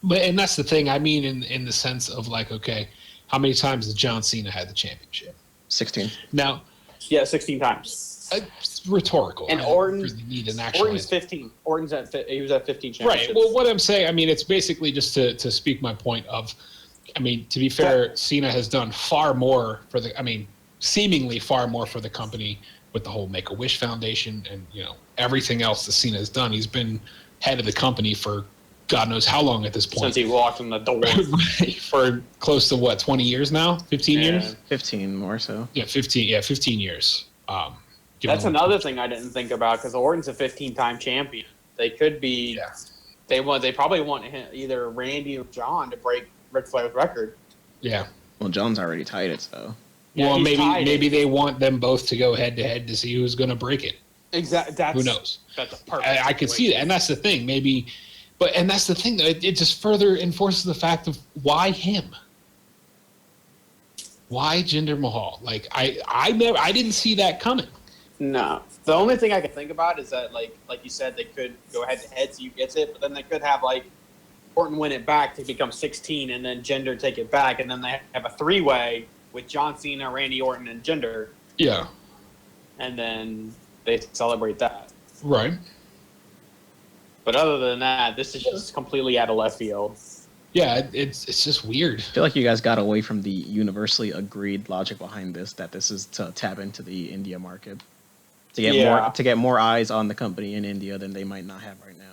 But and that's the thing. I mean, in the sense of like, okay, how many times has John Cena had the championship? 16. Now, Yeah, 16 times. it's rhetorical. And I don't Orton- really need an actual. Orton's 15. He was at 15 Right. championships. Well, what I'm saying, I mean, it's basically just to speak my point of, I mean, to be fair, Cena has done far more for the, I mean, seemingly far more for the company with the whole Make-A-Wish Foundation and, you know, everything else that Cena has done. He's been head of the company for God knows how long at this point. Since he walked in the door. For close to what, 20 years now? 15 Yeah. years? 15 more so. Yeah, 15. Yeah, 15 years. That's another thing I didn't think about because Orton's a 15-time champion. They could be. Yeah. They probably want him, either Randy or John to break Ric Flair's record. Yeah. Well, John's already tied it, so. Yeah, Well, he's tied maybe it. they want them both to go head to head to see who's going to break it. Exactly. Who knows? That's a perfect. I could see that, and that's the thing. Maybe, and that's the thing. It just further enforces the fact of why him. Why Jinder Mahal? Like I didn't see that coming. No. The only thing I can think about is that, like you said, they could go head to head so you gets it, but then they could have like Orton win it back to become 16, and then Jinder take it back, and then they have a 3-way with John Cena, Randy Orton, and Jinder, Yeah. and then they celebrate that. Right. But other than that, this is just completely out of left field. Yeah. It's just weird. I feel like you guys got away from the universally agreed logic behind this, that this is to tap into the India market. To get more eyes on the company in India than they might not have right now.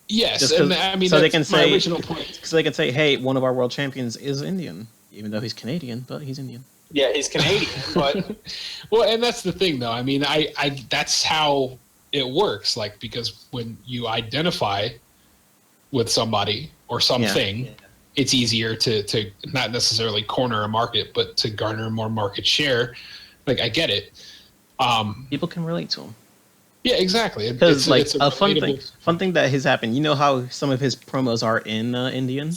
Yes, Just and I mean so they that's can my say, original point. so they can say, hey, one of our world champions is Indian, even though he's Canadian, but he's Indian. Yeah, he's Canadian, but Well, and that's the thing, though. I mean, I that's how it works. Like, because when you identify with somebody or something, it's easier to not necessarily corner a market, but to garner more market share. Like, I get it. People can relate to him. Yeah, exactly. Because like it's a fun relatable- thing that has happened. You know how some of his promos are in Indian?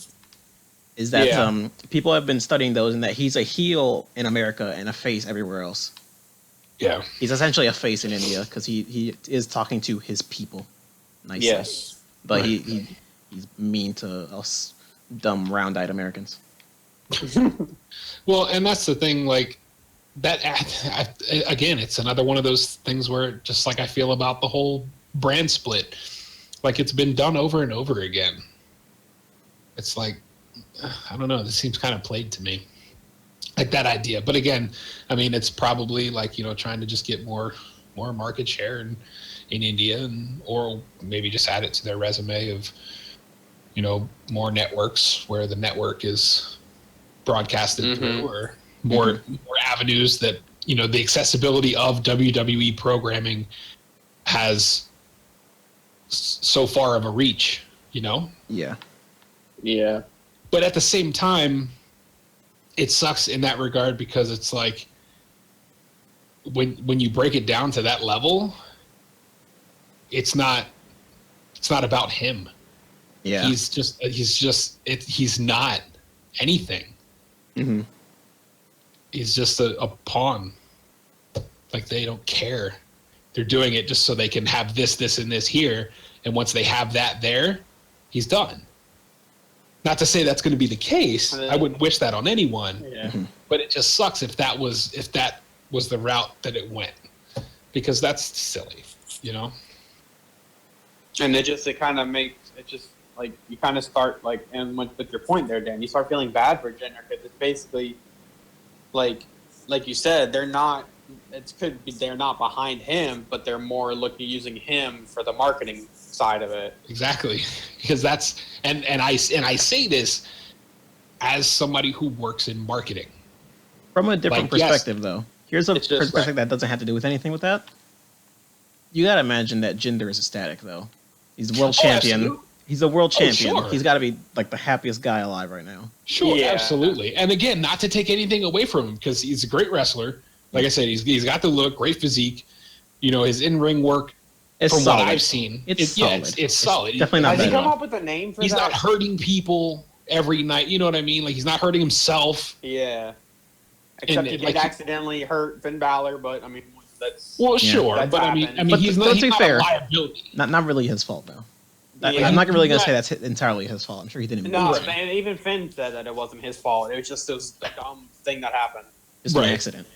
Is that Yeah. people have been studying those, and that he's a heel in America and a face everywhere else. Yeah. He's essentially a face in India because he is talking to his people nicely. yes. But Right. he's mean to us dumb round-eyed Americans. Well, and that's the thing, like, that, again, it's another one of those things where, just like I feel about the whole brand split, like, it's been done over and over again. It's like, I don't know, this seems kind of played to me, like that idea. But again, I mean, it's probably like, you know, trying to just get more market share in India, or maybe just add it to their resume of, you know, more networks where the network is broadcasted through, or more avenues that, you know, the accessibility of WWE programming has so far of a reach, you know? Yeah. Yeah. But at the same time, it sucks in that regard because it's like when you break it down to that level, it's not about him. Yeah. He's not anything. Mm-hmm. He's just a pawn. Like, they don't care. They're doing it just so they can have this, and this here. And once they have that there, he's done. Not to say that's going to be the case. I wouldn't wish that on anyone. Yeah. But it just sucks if that was the route that it went, because that's silly, you know. And it kind of makes it just like you kind of start like, and with your point there, Dan, you start feeling bad for Jenner because it's basically like you said, they're not it could be they're not behind him, but they're more using him for the marketing side of it. Exactly, because that's and I say this as somebody who works in marketing. From a different Like, yes. perspective, though. Here's a It's just perspective that doesn't have to do with anything with that. You gotta imagine that Jinder is ecstatic, though. He's the world champion. Absolutely. He's a world champion. Sure. He's got to be like the happiest guy alive right now. Sure, Yeah. absolutely. And again, not to take anything away from him because he's a great wrestler. Like I said, he's got the look, great physique. You know, his in-ring work. It's from solid. what I've seen, It's solid. It's solid. definitely not Has he bad. come up with a name for He's that? not hurting people every night. You know what I mean? Like he's not hurting himself. Yeah. Except he did like, accidentally hurt Finn Balor, but I mean that's Well, Yeah. sure, That's but I mean, happened. But he's to not, be he's not fair, a liability. Not really his fault, though. Yeah. I'm not really going to Not- say that's entirely his fault. I'm sure he didn't even no. do it. And even Finn said that it wasn't his fault. It was just this dumb thing that happened. Just an Right. accident.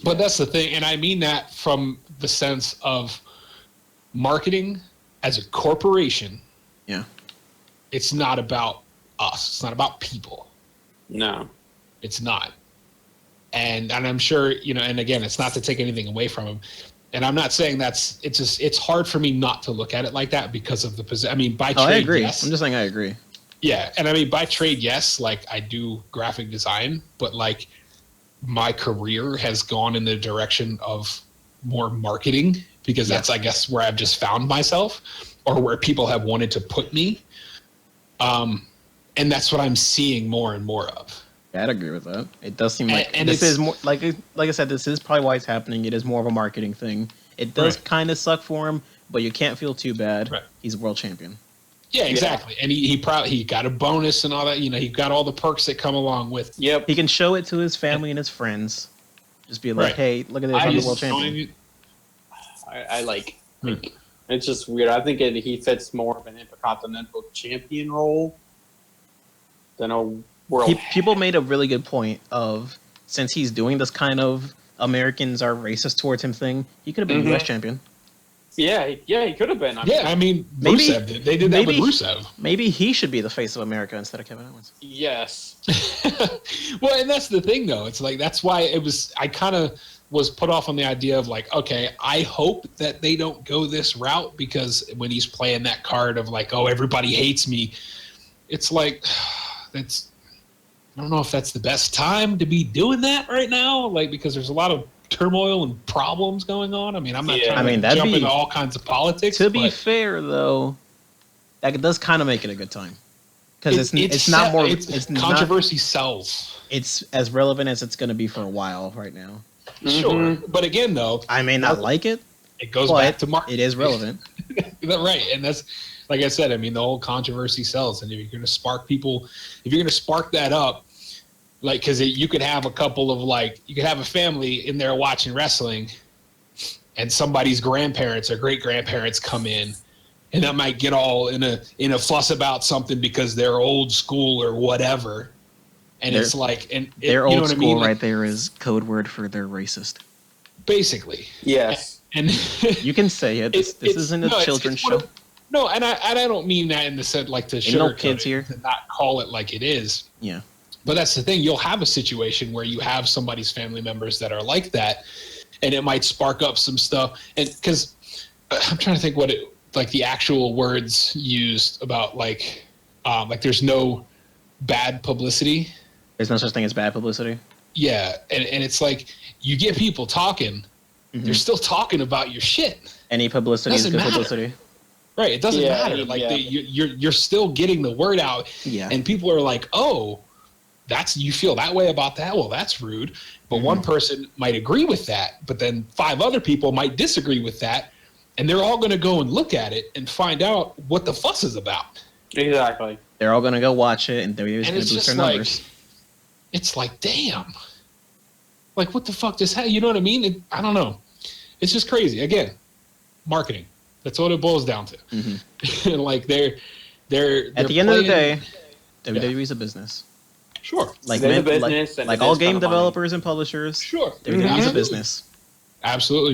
But that's the thing, and I mean that from the sense of marketing as a corporation. Yeah. It's not about us. It's not about people. No. It's not. And I'm sure, you know, and again, it's not to take anything away from him. And I'm not saying it's hard for me not to look at it like that because of the position. I mean, by trade, I agree. yes. I'm just saying I agree. Yeah. And I mean, by trade, yes, like I do graphic design, but like my career has gone in the direction of more marketing because that's, I guess, where I've just found myself or where people have wanted to put me. And that's what I'm seeing more and more of. Yeah, I'd agree with that. It does seem like And this it's- is more like I said. This is probably why it's happening. It is more of a marketing thing. It does Right. kind of suck for him, but you can't feel too bad. Right. He's a world champion. Yeah, exactly. And he probably he got a bonus and all that. You know, he got all the perks that come along with. Yep. He can show it to his family and his friends. Just be like, Right. "Hey, look at this! I I'm the just world champion." I like. Hmm. It's just weird. I think he fits more of an intercontinental champion role than a world. People made a really good point of since he's doing this kind of Americans are racist towards him thing, he could have been Mhm. U.S. champion. Yeah, he could have been. I mean, Yeah, I mean, Maybe- Rusev did. They did that with maybe- Rusev. Maybe he should be the face of America instead of Kevin Owens. yes. Well, and that's the thing, though. It's like that's why it was. I kind of was put off on the idea of like, okay, I hope that they don't go this route because when he's playing that card of like, oh, everybody hates me, it's like that's. I don't know if that's the best time to be doing that right now, like because there's a lot of turmoil and problems going on. I mean, I'm not Yeah. trying I mean, to that'd jump be- into all kinds of politics. To be but fair, though, that does kind of make it a good time because it's not more. It's not. controversy sells. It's as relevant as it's going to be for a while right now. Sure, Mhm. but again, though, I may not like it, it goes but back to market. it is relevant. Right, and that's like I said. I mean, the whole controversy sells, and if you're going to spark people, if you're going to spark that up, like because you could have a couple of like you could have a family in there watching wrestling, and somebody's grandparents or great grandparents come in, and that might get all in a fuss about something because they're old school or whatever, and They're- it's like and it, Their you know old what school I mean? Like, right there is code word for they're racist. basically, Yes. and You can say it. This isn't a children's show. No, and I don't mean that in the sense like to Ain't no sugarcoat kids it, here. to not call it like it is. Yeah. But that's the thing. You'll have a situation where you have somebody's family members that are like that, and it might spark up some stuff. And because I'm trying to think what it like the actual words used about like there's no bad publicity. There's no such thing as bad publicity. Yeah, and it's like you get people talking, Mhm. they're still talking about your shit. Any publicity is Doesn't good matter. publicity. Right, it doesn't Yeah, matter. Like yeah. you're still getting the word out, Yeah. and people are like, "Oh, that's you feel that way about that? Well, that's rude." But Mm-hmm. one person might agree with that, but then 5 other people might disagree with that, and they're all going to go and look at it and find out what the fuss is about. Exactly. They're all gonna go watch it, and WWE's And gonna it's boost their just like, numbers. it's like, damn, like what the fuck just happened? You know what I mean? I don't know. It's just crazy. Again, marketing. That's what it boils down to. Mhm. And like they're At the end of the playing- day, WWE's a business. Sure, Like It is a men- business, and like it all is game kind of money. developers and publishers. sure. WWE's a Absolutely. business. Absolutely.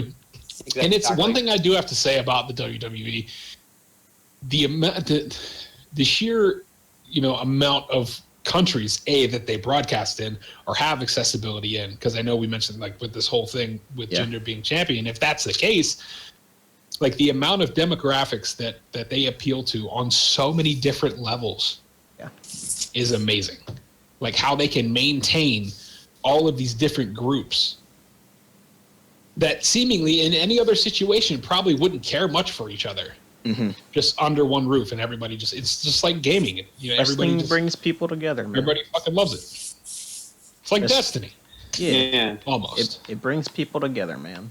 And it's Exactly. one thing I do have to say about the WWE, the amount, the sheer, amount of countries that they broadcast in or have accessibility in, because I know we mentioned like with this whole thing with gender being champion, if that's the case, like the amount of demographics that they appeal to on so many different levels is amazing. Like how they can maintain all of these different groups that seemingly in any other situation probably wouldn't care much for each other. Just under one roof, and everybody it's just like gaming. You know, everybody brings people together, man. Everybody fucking loves it. It's like Destiny. Yeah. Almost. It brings people together, man.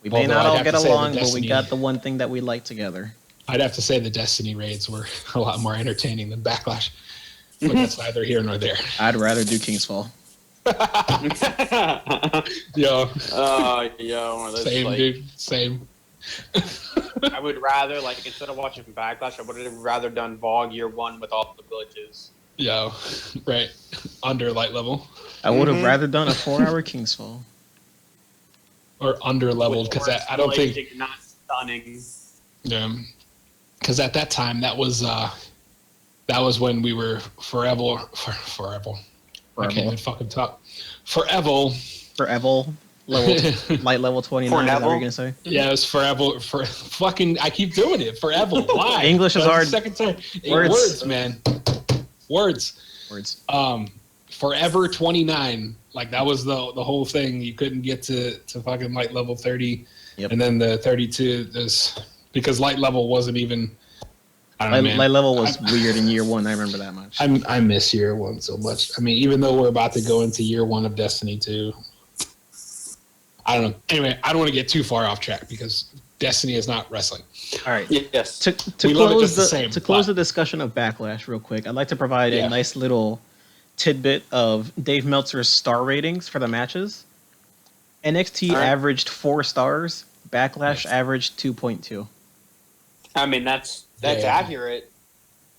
We Although may not I'd all have get to say along, that but we Destiny- got the one thing that we like together. I'd have to say the Destiny raids were a lot more entertaining than Backlash. But that's neither here nor there. I'd rather do Kingsfall. Yo. Yo, that's Same, like, dude. Same. I would rather, like, instead of watching Backlash, I would have rather done Vogue Year 1 with all the villages. Yo. Right. Under light level. I would have rather done a 4-hour Kingsfall. Or under leveled, because I don't think. Not stunning. Yeah. Because at that time, that was when we were forever. I can't even fucking talk. Forever. Light level 29, is that what you're going to say? Yeah, it was forever. For fucking, I keep doing it. Forever. Why? English is That's hard. the second time. Words. Words, man. Words. Forever 29. Like that was the whole thing. You couldn't get to fucking light level 30. Yep. And then the 32 is because light level wasn't even. I don't know, man. Light level was weird in year 1. I remember that much. I miss year 1 so much. I mean, even though we're about to go into year 1 of Destiny 2. I don't know. Anyway, I don't want to get too far off track because Destiny is not wrestling. All right. Yes. To We love it close just the same, close but- the discussion of Backlash real quick, I'd like to provide Yeah. a nice little tidbit of Dave Meltzer's star ratings for the matches. NXT All right. averaged 4 stars. Backlash averaged 2.2. I mean, that's Yeah. accurate.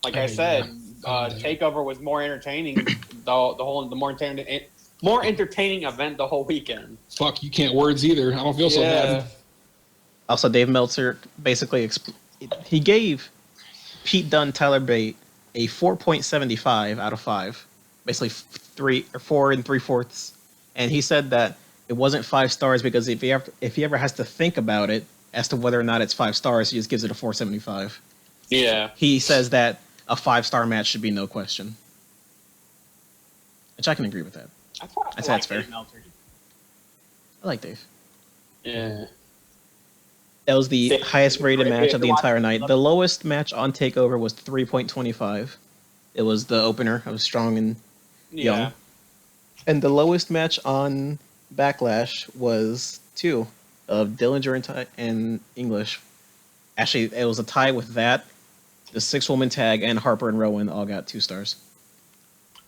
Like I Yeah. said, Yeah. Takeover was more entertaining. the more entertaining event the whole weekend. Fuck, you can't words either. I don't feel so bad. Also, Dave Meltzer basically he gave Pete Dunne, Tyler Bate a 4.75 out of 5, basically 4 3/4, and he said that it wasn't 5 stars because if he ever has to think about it as to whether or not it's 5 stars, he just gives it a 4.75. Yeah. He says that a 5-star match should be no question, which I can agree with that. I'd say that's fair. Dave Meltzer. I like Dave. Yeah. That was the Dave- highest rated Dave- match of the Dave- entire night. The lowest match on TakeOver was 3.25. It was the opener of Strong and Young. Yeah. And the lowest match on Backlash was 2 of Dillinger and English. Actually, it was a tie with that. The 6-woman tag and Harper and Rowan all got 2 stars.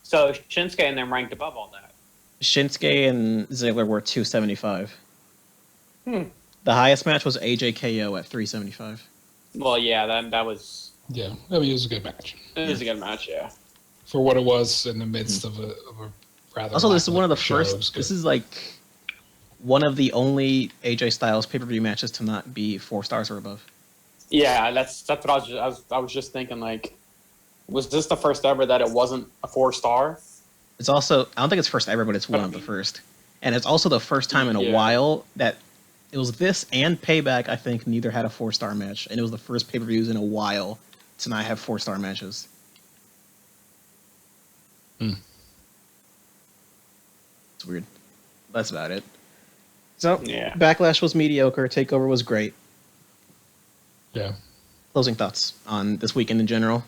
So Shinsuke and them ranked above all that. Shinsuke and Ziggler were 275. Hmm. The highest match was AJ KO at 375. Well, yeah, that was Yeah, I mean, it was a good match it was a good match. Yeah. for what it was in the midst of a rather. Also, this is one of the lackluster show. It was first. good. This is like one of the only AJ Styles pay-per-view matches to not be 4 stars or above. Yeah, that's what I was just thinking. Like, was this the first ever that it wasn't a 4-star? It's also, I don't think it's first ever, but it's one of the first. And it's also the first time in a Yeah. while that it was this and Payback, I think, neither had a 4-star match. And it was the first pay-per-views in a while to not have 4-star matches. It's weird. That's about it. So, Yeah. Backlash was mediocre. TakeOver was great. Yeah. Closing thoughts on this weekend in general.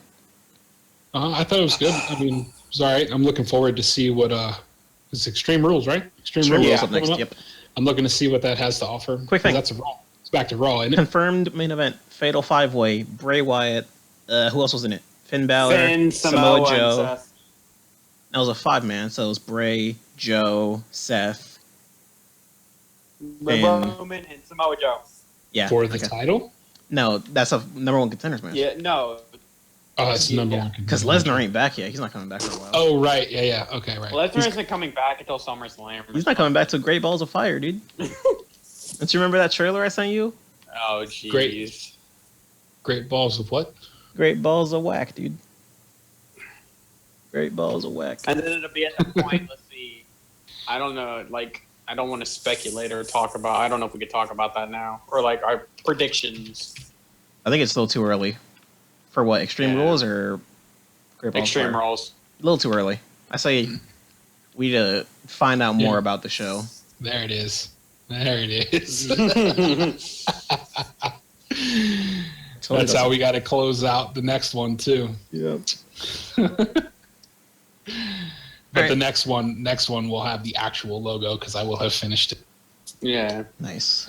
I thought it was good. I mean, it was all right. I'm looking forward to see what it's Extreme Rules, right? Extreme Rules Rules up next. coming Yep. I'm looking to see what that has to offer. Quick thing. That's Raw. It's back to Raw, isn't it? Confirmed main event. Fatal 5-way. Bray Wyatt. Who else was in it? Finn Balor. Finn, Samoa Samoa, Joe. and Seth. That was a 5-man. So it was Bray, Joe, Seth. Roman and Samoa Joe. Yeah. For the okay. title? No, that's a number 1 contenders match. Yeah, no. Oh, that's the number Yeah. one. Because Lesnar ain't back yet. He's not coming back for a while. Oh, right. Yeah. Okay, right. Lesnar isn't coming back until SummerSlam. He's not coming back to Great Balls of Fire, dude. Don't you remember that trailer I sent you? Oh, jeez. Great balls of what? Great Balls of Whack, dude. Great balls of whack. And then it'll be at the point. Let's see. I don't know. Like, I don't want to speculate or talk about. I don't know if we could talk about that now, or like our predictions. I think it's still too early. For what? Extreme Rules or Great Balls of Extreme Fire? Rules. A little too early. I say we need to find out more about the show. There it is. There it is. That's how we got to close out the next one too. Yep. But the next one will have the actual logo because I will have finished it. Yeah. Nice.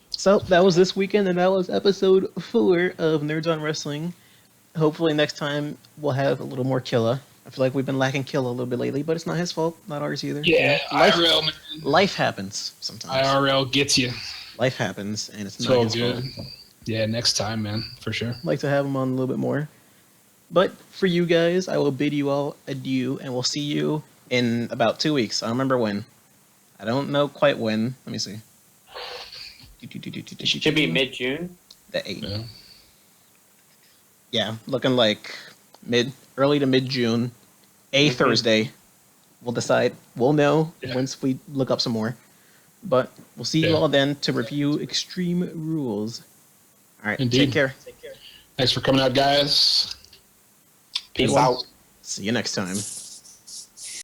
So that was this weekend, and that was episode 4 of Nerds on Wrestling. Hopefully next time we'll have a little more Killa. I feel like we've been lacking Killa a little bit lately, but it's not his fault, not ours either. Yeah, IRL, man. Life happens sometimes. IRL gets you. Life happens, and it's It's not all his good. fault. Yeah, next time, man, for sure. I'd like to have him on a little bit more. But for you guys, I will bid you all adieu, and we'll see you in about 2 weeks. I don't remember when. I don't know quite when. Let me see. It should be mid-June. The 8th. Yeah. Yeah, looking like early to mid-June. Thursday. We'll decide. We'll know once we look up some more. But we'll see you all then to review Extreme Rules. All right, Indeed. take care. Thanks for coming out, guys. Peace Good one. out. See you next time.